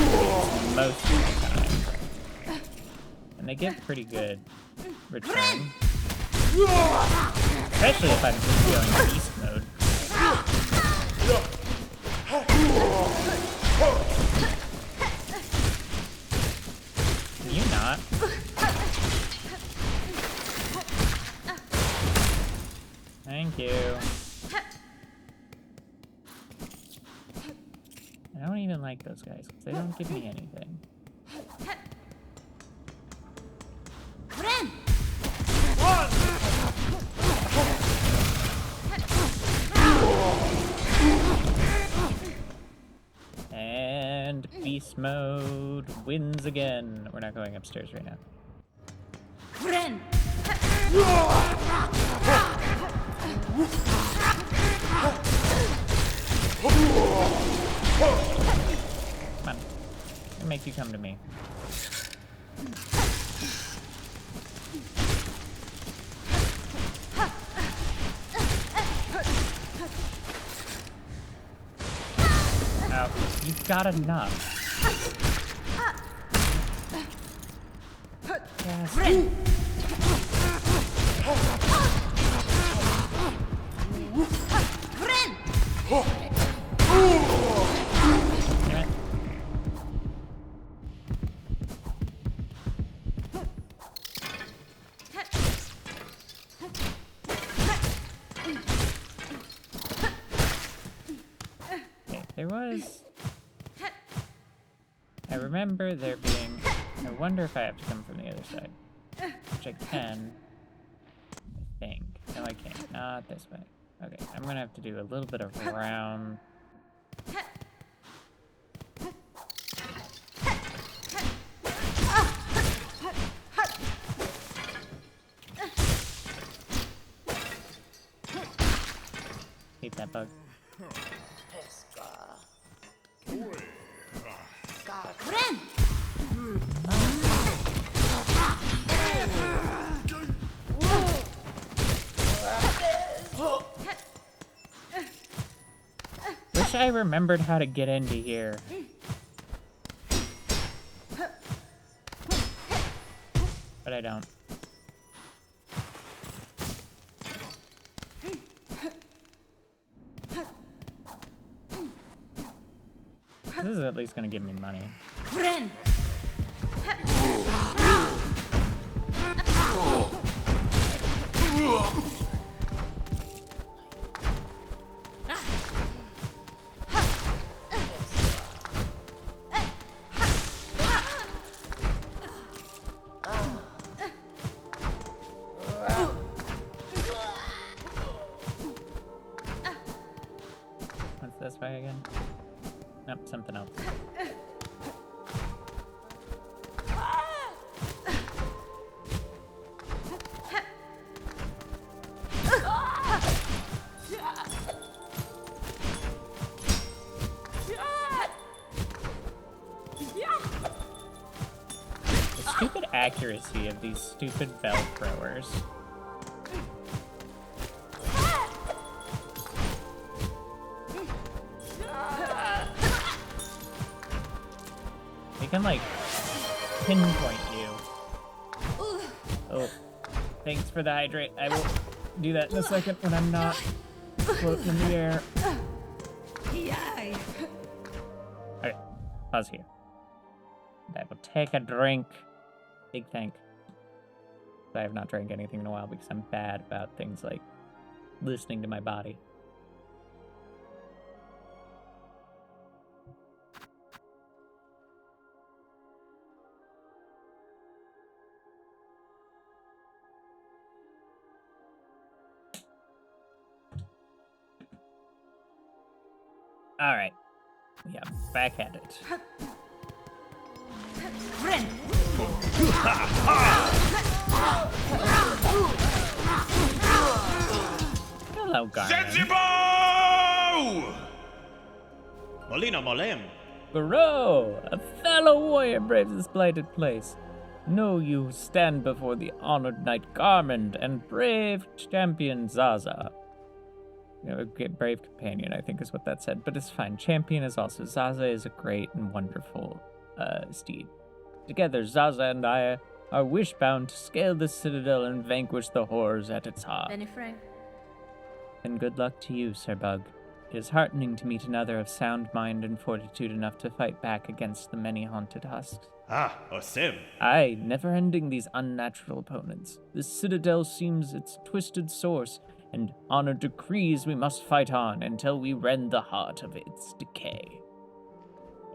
these most of the time. And they give pretty good return. Especially if I'm just going beast mode. Can you not? Thank you. I don't even like those guys because they don't give me anything. And beast mode wins again. We're not going upstairs right now. Come on. I'll make you come to me. Oh, you've got enough. Yes. Damn it. Okay, there was... I remember there being... I wonder if I have to come from the other side. Which I can. I think. No, I can't. Not this way. Okay, I'm gonna have to do a little bit of round... Hate that bug. Wish I remembered how to get into here. But I don't. This is at least gonna give me money. What's this way again? Nope, something else. The stupid accuracy of these stupid bell throwers. They can, like, pinpoint you. Oh, thanks for the hydrate. I will do that in a second when I'm not floating in the air. Okay, pause here. I will take a drink. Big thank. I have not drank anything in a while because I'm bad about things like listening to my body. All right, we are back at it. Hello, Garmin. Molina Molem. Bro, a fellow warrior braves this blighted place. Know you stand before the honored knight Garmin and brave champion Zaza. You know, brave companion, I think is what that said, but it's fine. Champion is also. Zaza is a great and wonderful steed. Together, Zaza and I are wish-bound to scale the citadel and vanquish the horrors at its heart. Benny Frank. And good luck to you, Sir Bug. It is heartening to meet another of sound mind and fortitude enough to fight back against the many haunted husks. Ah, Osim. Aye, never ending these unnatural opponents. This citadel seems its twisted source, and honor decrees we must fight on until we rend the heart of its decay.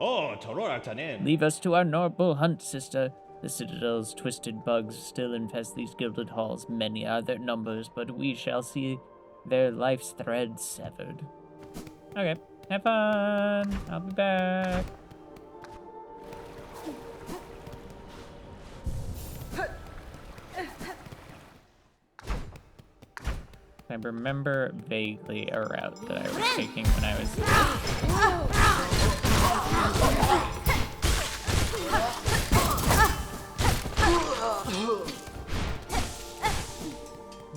Oh, Torora Tanen. Leave us to our noble hunt, sister. The citadel's twisted bugs still infest these gilded halls. Many are their numbers, but we shall see their life's thread severed. Okay, have fun. I'll be back. I remember vaguely a route that I was taking when I was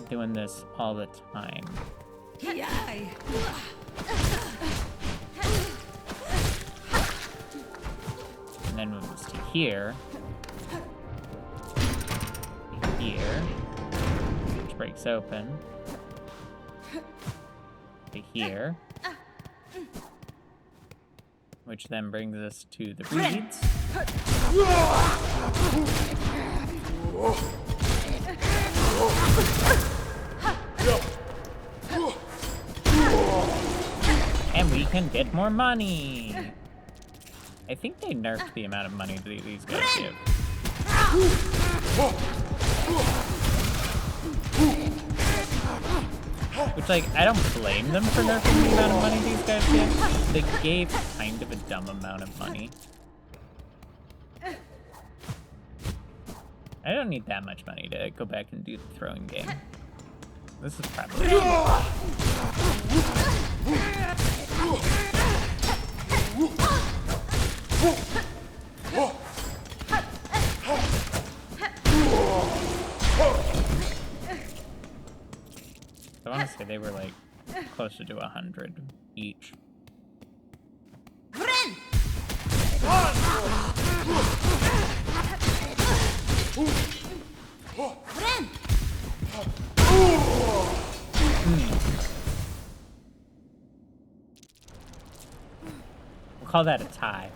doing this all the time. And then when it was to here, which breaks open, to here, which then brings us to the reeds. And we can get more money. I think they nerfed the amount of money that these guys give. Which, like, I don't blame them for nerfing the amount of money these guys give. They gave kind of a dumb amount of money. I don't need that much money to go back and do the throwing game. This is probably... I want to say they were like closer to 100 each. We'll call that a tie.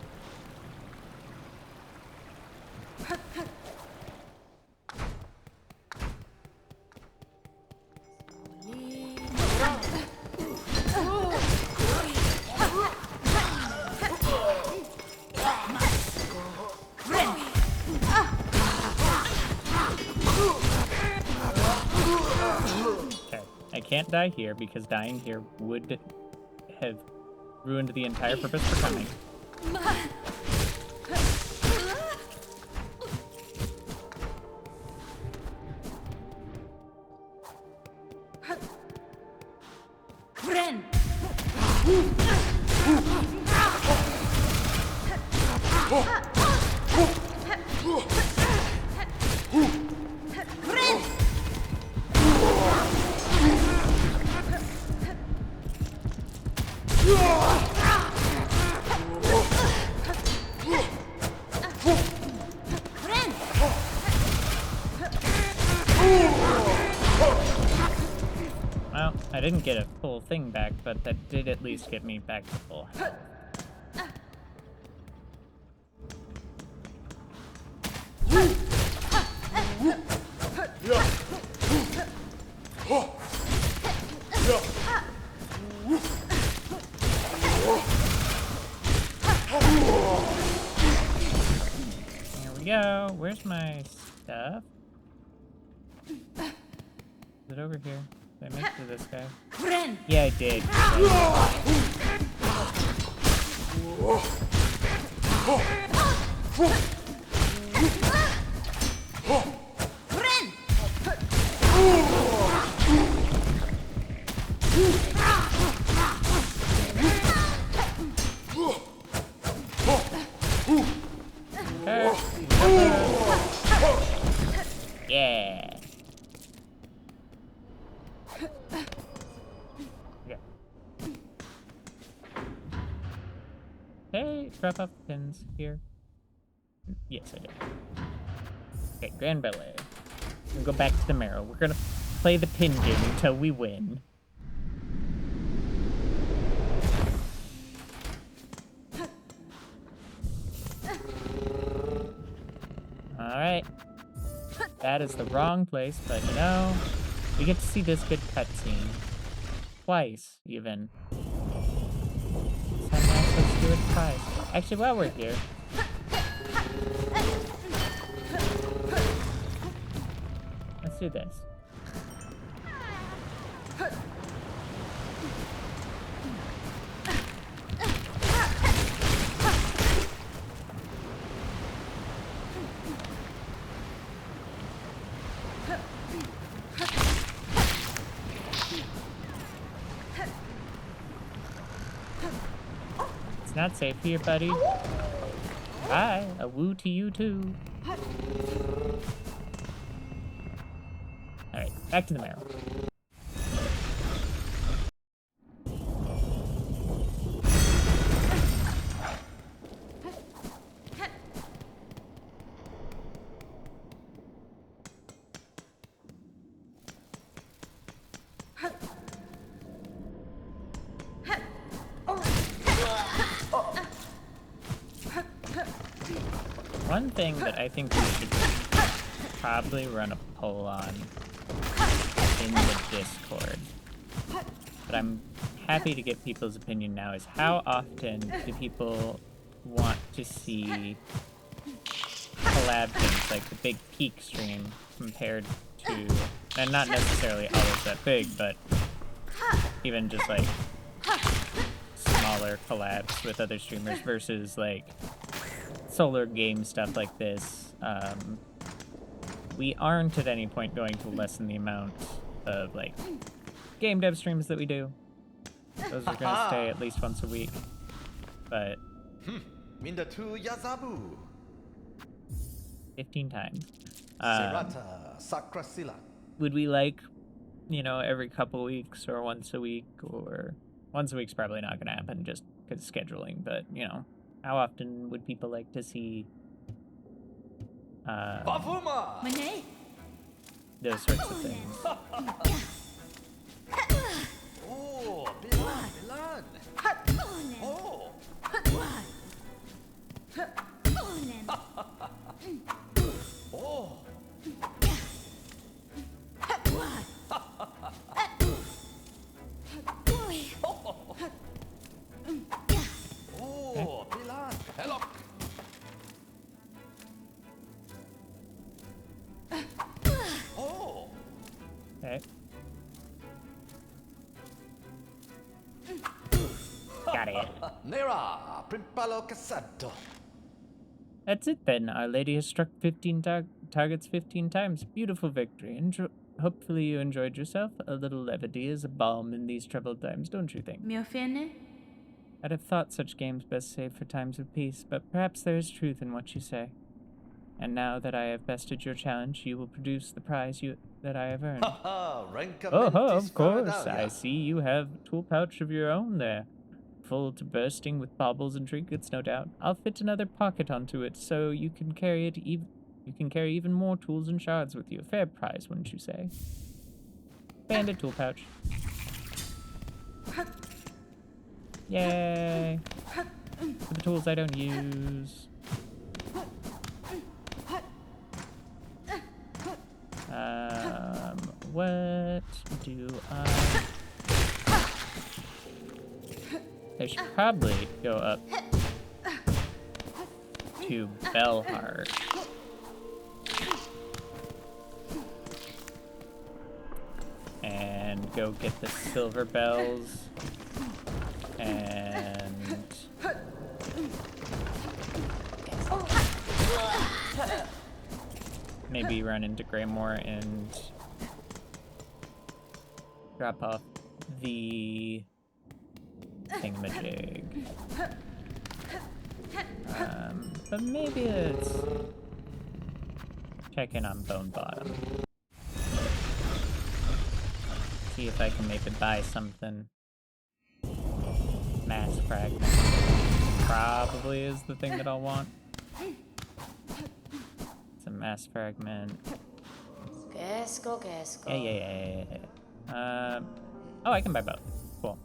I can't die here because dying here would have ruined the entire purpose for coming. Well, I didn't get a full thing back, but that did at least get me back to full health. There we go. Where's my stuff? Is it over here? Did I make it to this guy? Yeah, I did. Yeah. Okay, drop off pins here. Yes, I did. Okay, Grand Ballet. We'll go back to the marrow. We're gonna play the pin game until we win. Alright. That is the wrong place, but you know, we get to see this good cutscene. Twice, even. So nice, let's do it twice. Actually, while we're here, let's do this. It's not safe here, buddy. Bye. A woo to you, too. Alright, back to the marrow. One thing that I think we should probably run a poll on in the Discord, but I'm happy to get people's opinion now, is how often do people want to see collab things like the big peak stream compared to, and not necessarily always that big, but even just like smaller collabs with other streamers versus like solar game stuff like this. We aren't at any point going to lessen the amount of like game dev streams that we do. Those are gonna stay at least once a week. But Minda tu Yazabu. 15 times. Serata Sakrasila. Would we like, you know, every couple weeks or once a week? Or once a week's probably not gonna happen just because scheduling, but you know, how often would people like to see Bavuma! Mane? those sorts of things? Oh, Bilan, Bilan. Oh, oh. Oh, Bilan. Hello. Oh. Okay. Got it. Nera, Primpalo Casato. That's it then. Our lady has struck 15 targets 15 times. Beautiful victory. Hopefully you enjoyed yourself. A little levity is a balm in these troubled times, don't you think? Mio fene? I'd have thought such games best saved for times of peace, but perhaps there is truth in what you say. And now that I have bested your challenge, you will produce the prize that I have earned. Haha, Oh, of course. I see you have a tool pouch of your own there. Full to bursting with baubles and trinkets, no doubt. I'll fit another pocket onto it, so you can carry it you can carry even more tools and shards with you. A fair price, wouldn't you say? Bandit tool pouch. Yay! For the tools I don't use. What do I should probably go up to Bellheart. And go get the silver bells. And maybe run into Greymore and drop off the thingamajig. But maybe let's check in on Bone Bottom. See if I can maybe buy something. Mass fragment probably is the thing that I'll want. mass fragment. Kesko. Yeah. Oh, I can buy both. Cool.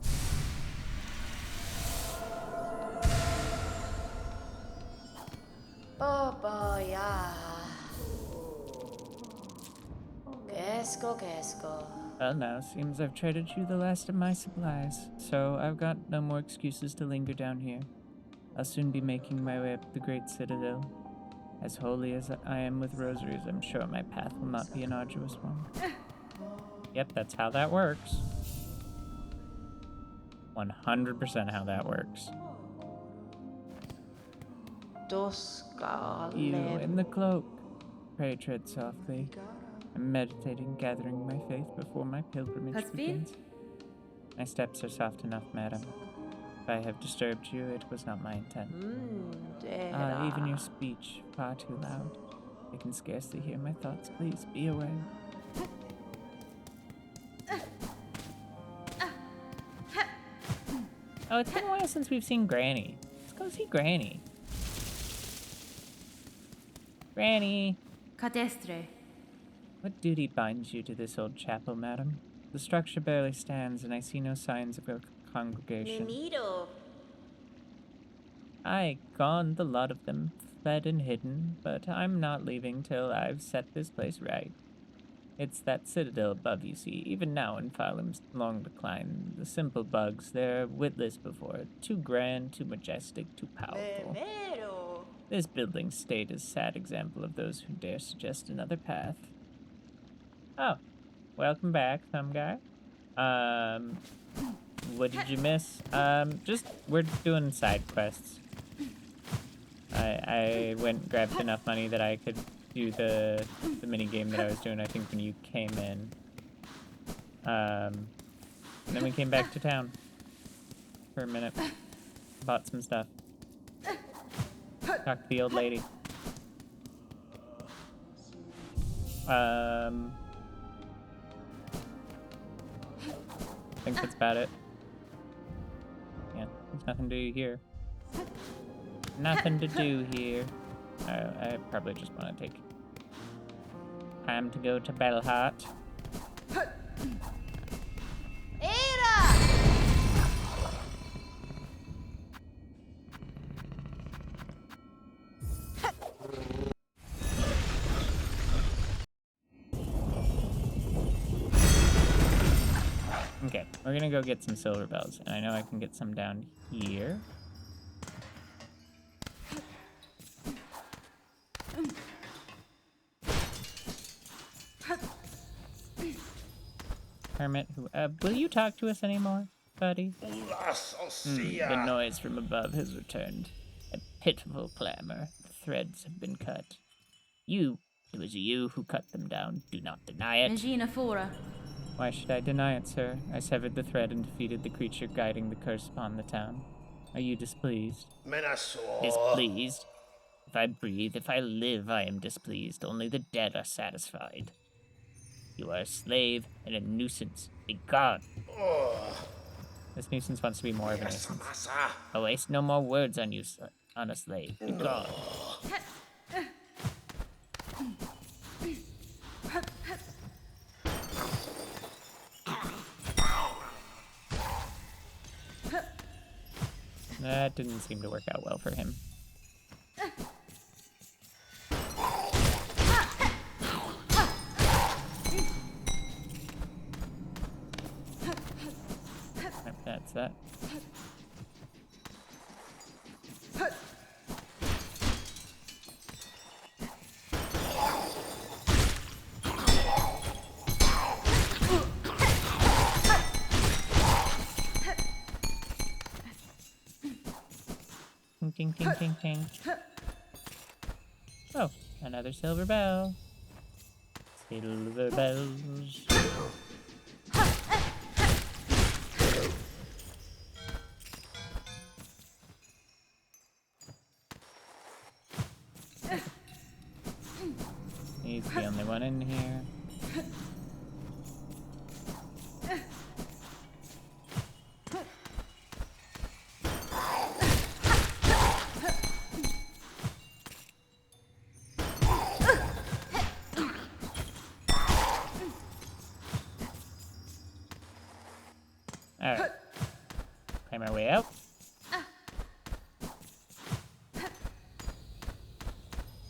Popoja. Kesko. Well, now seems I've traded you the last of my supplies, so I've got no more excuses to linger down here. I'll soon be making my way up the Great Citadel. As holy as I am with rosaries, I'm sure my path will not be an arduous one. Yep, that's how that works. 100% how that works. You in the cloak. Pray tread softly. I'm meditating, gathering my faith before my pilgrimage begins. My steps are soft enough, madam. If I have disturbed you, it was not my intent. Even your speech, far too loud. I can scarcely hear my thoughts. Please, be away. Oh, it's been a while since we've seen Granny. Let's go see Granny. Granny! Catestre. What duty binds you to this old chapel, madam? The structure barely stands, and I see no signs of a congregation. Mimiro. Aye, gone, the lot of them, fled and hidden, but I'm not leaving till I've set this place right. It's that citadel above, you see. Even now, in Falem's long decline, the simple bugs, they're witless before it. Too grand, too majestic, too powerful. Vero. This building state is a sad example of those who dare suggest another path. Oh, welcome back, some guy. What did you miss? We're doing side quests. I went and grabbed enough money that I could do the mini game that I was doing, I think, when you came in. And then we came back to town for a minute. Bought some stuff. Talked to the old lady. I think that's about it. Yeah, there's nothing to do here. Nothing to do here. I probably just want to take time to go to Bellheart. Okay, we're gonna go get some silver bells, and I know I can get some down here. Hermit, will you talk to us anymore, buddy? The noise from above has returned. A pitiful clamor. The threads have been cut. It was you who cut them down. Do not deny it. Regina Fora. Why should I deny it, sir? I severed the thread and defeated the creature guiding the curse upon the town. Are you displeased? Displeased? If I breathe, if I live, I am displeased. Only the dead are satisfied. You are a slave and a nuisance. Be gone. This nuisance wants to be more of a nuisance. I'll waste no more words on you, on a slave. Be gone. That didn't seem to work out well for him. That's that. Ting, ting, ting, ting. Oh, another silver bell. Silver bells. He's the only one in here. Alright. Climb our way out.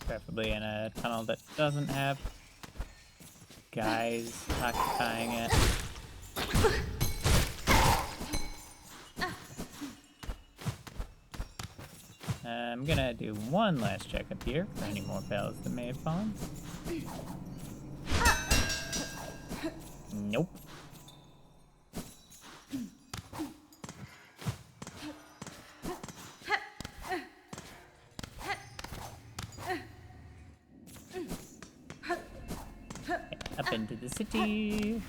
Preferably in a tunnel that doesn't have guys occupying it. I'm gonna do one last check up here for any more bells that may have fallen. Nope. Up into the city.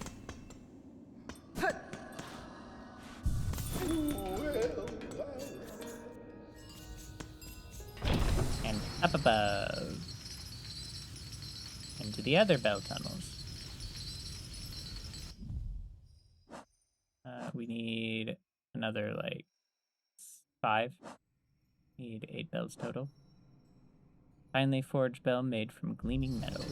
And up above. Into the other bell tunnels. We need another, like, 5. Need 8 bells total. Finely forged bell made from gleaming metal.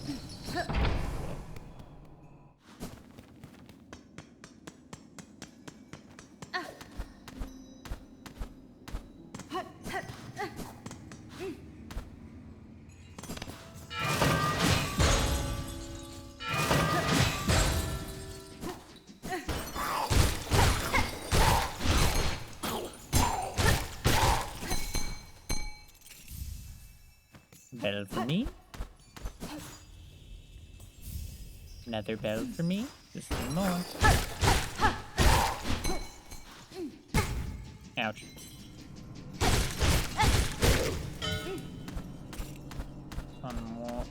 Bell for me. Another bell for me. Just 3 more. Ouch. One more.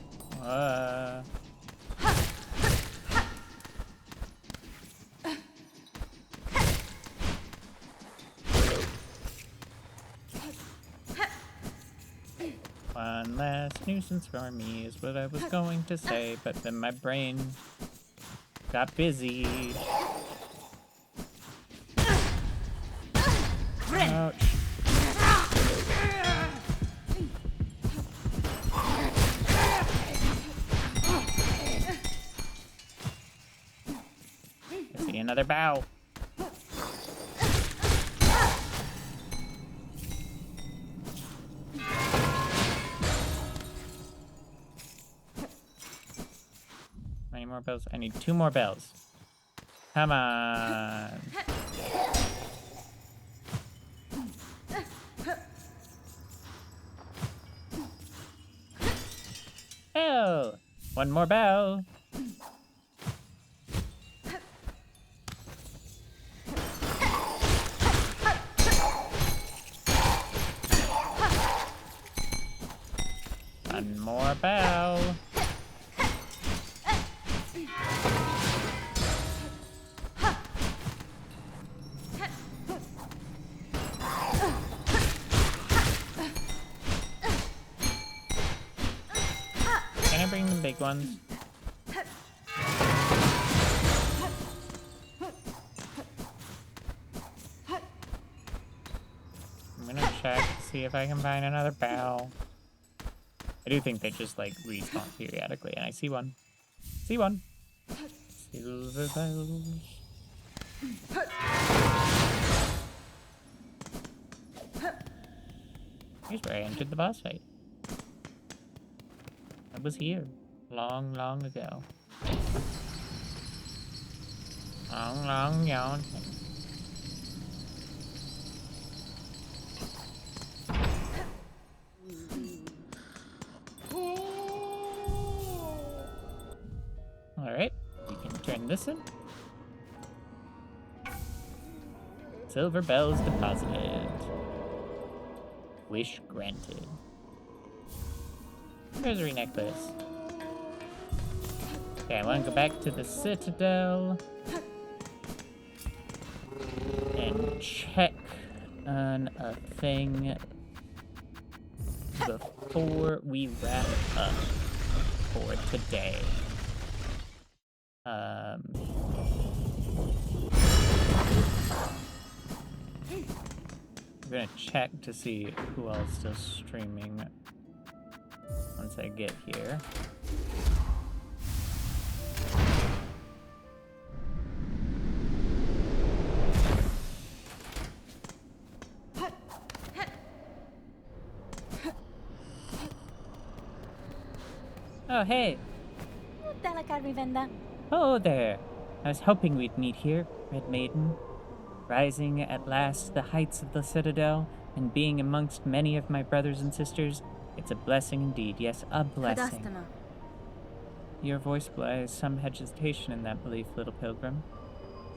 One last nuisance for me is what I was going to say, but then my brain got busy. Ouch. I see another bow. How many more bells? I need 2 more bells. Come on. Bell! 1 more bell. One more bell. Can I bring the big ones? I'm gonna check to see if I can find another bell. I do think they just like respawn periodically, and I see one. See one. Silver bells. Here's where I entered the boss fight. I was here long, long ago. Long, long, long. Alright, we can turn this in. Silver bells deposited. Wish granted. Treasury necklace. Okay, I want to go back to the Citadel and check on a thing before we wrap up for today. I'm gonna check to see who else is still streaming once I get here. Oh, hey. Dalaka Rivenda. Oh, there. I was hoping we'd meet here, Red Maiden. Rising at last the heights of the Citadel, and being amongst many of my brothers and sisters, it's a blessing indeed. Yes, a blessing. Tadastama. Your voice belies some hesitation in that belief, little pilgrim.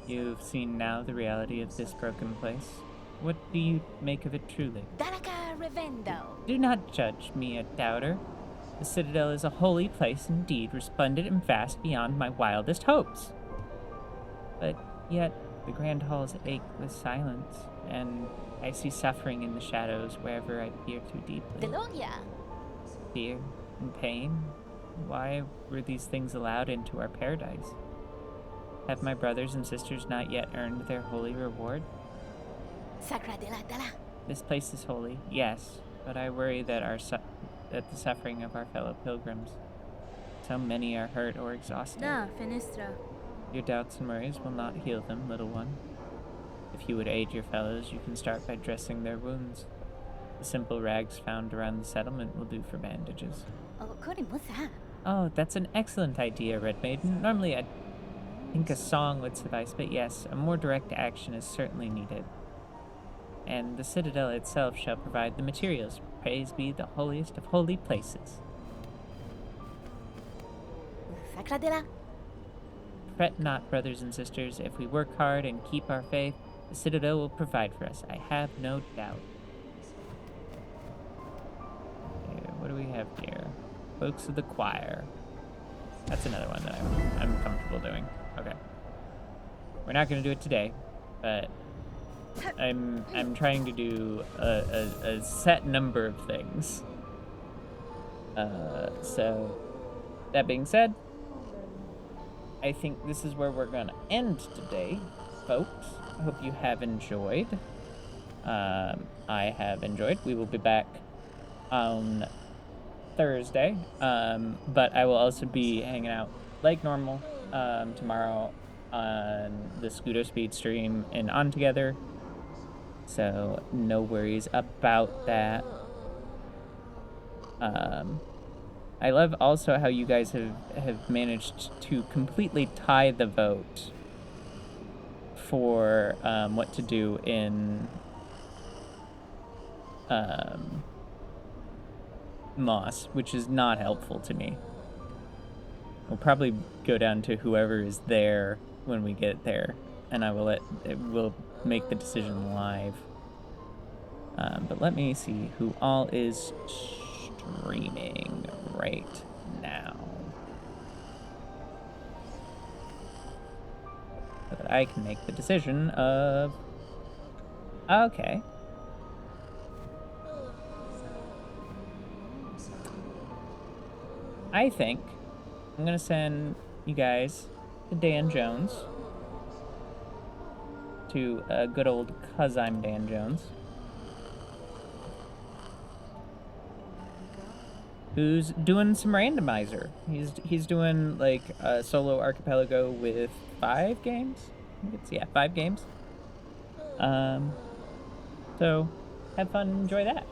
You've seen now the reality of this broken place. What do you make of it truly? Dalaka Rivendo. Do not judge me a doubter. The Citadel is a holy place indeed, resplendent and vast beyond my wildest hopes. But yet, the grand halls ache with silence, and I see suffering in the shadows wherever I peer too deeply. Delogia. Fear and pain. Why were these things allowed into our paradise? Have my brothers and sisters not yet earned their holy reward? Sacra de la Dala. This place is holy, yes, but I worry that that the suffering of our fellow pilgrims. So many are hurt or exhausted. Na, Finistra. Your doubts and worries will not heal them, little one. If you would aid your fellows, you can start by dressing their wounds. The simple rags found around the settlement will do for bandages. Oh, Cody, what's that? Oh, that's an excellent idea, Red Maiden. Normally I'd think a song would suffice, but yes, a more direct action is certainly needed. And the Citadel itself shall provide the materials. Praise be the holiest of holy places. Sacra de la. Fret not, brothers and sisters. If we work hard and keep our faith, the Citadel will provide for us. I have no doubt. Okay, what do we have here? Folks of the Choir. That's another one that I'm comfortable doing. Okay. We're not going to do it today, but I'm trying to do a set number of things. So that being said, I think this is where we're gonna end today, folks. I hope you have enjoyed. I have enjoyed. We will be back on Thursday, but I will also be hanging out like normal tomorrow on the Scooter Speed stream and On Together. So no worries about that. I love also how you guys have managed to completely tie the vote for what to do in Moss, which is not helpful to me. We'll probably go down to whoever is there when we get there, and we'll make the decision live. But let me see who all is streaming right now, so that I can make the decision of, okay. I think I'm gonna send you guys to Dan Jones, to good old 'Cause I'm Dan Jones, who's doing some randomizer. He's doing like a solo archipelago with 5 games. I think it's 5 games. So have fun, enjoy that.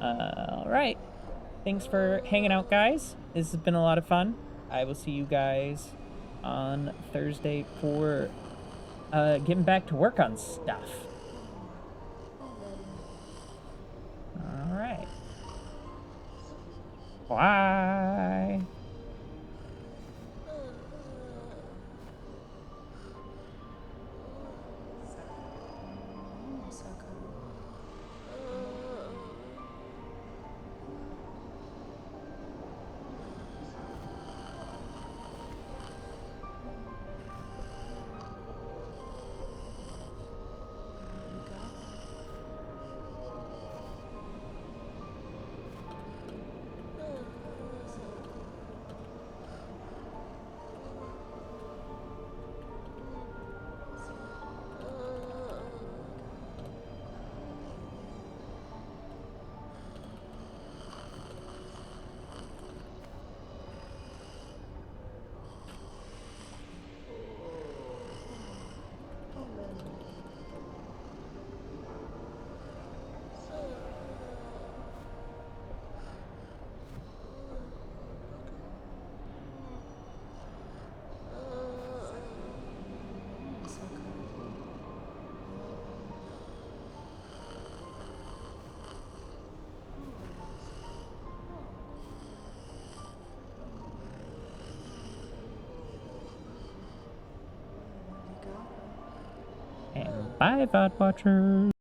All right. Thanks for hanging out, guys. This has been a lot of fun. I will see you guys on Thursday for getting back to work on stuff. All right. Bye. Bye, VOD watchers.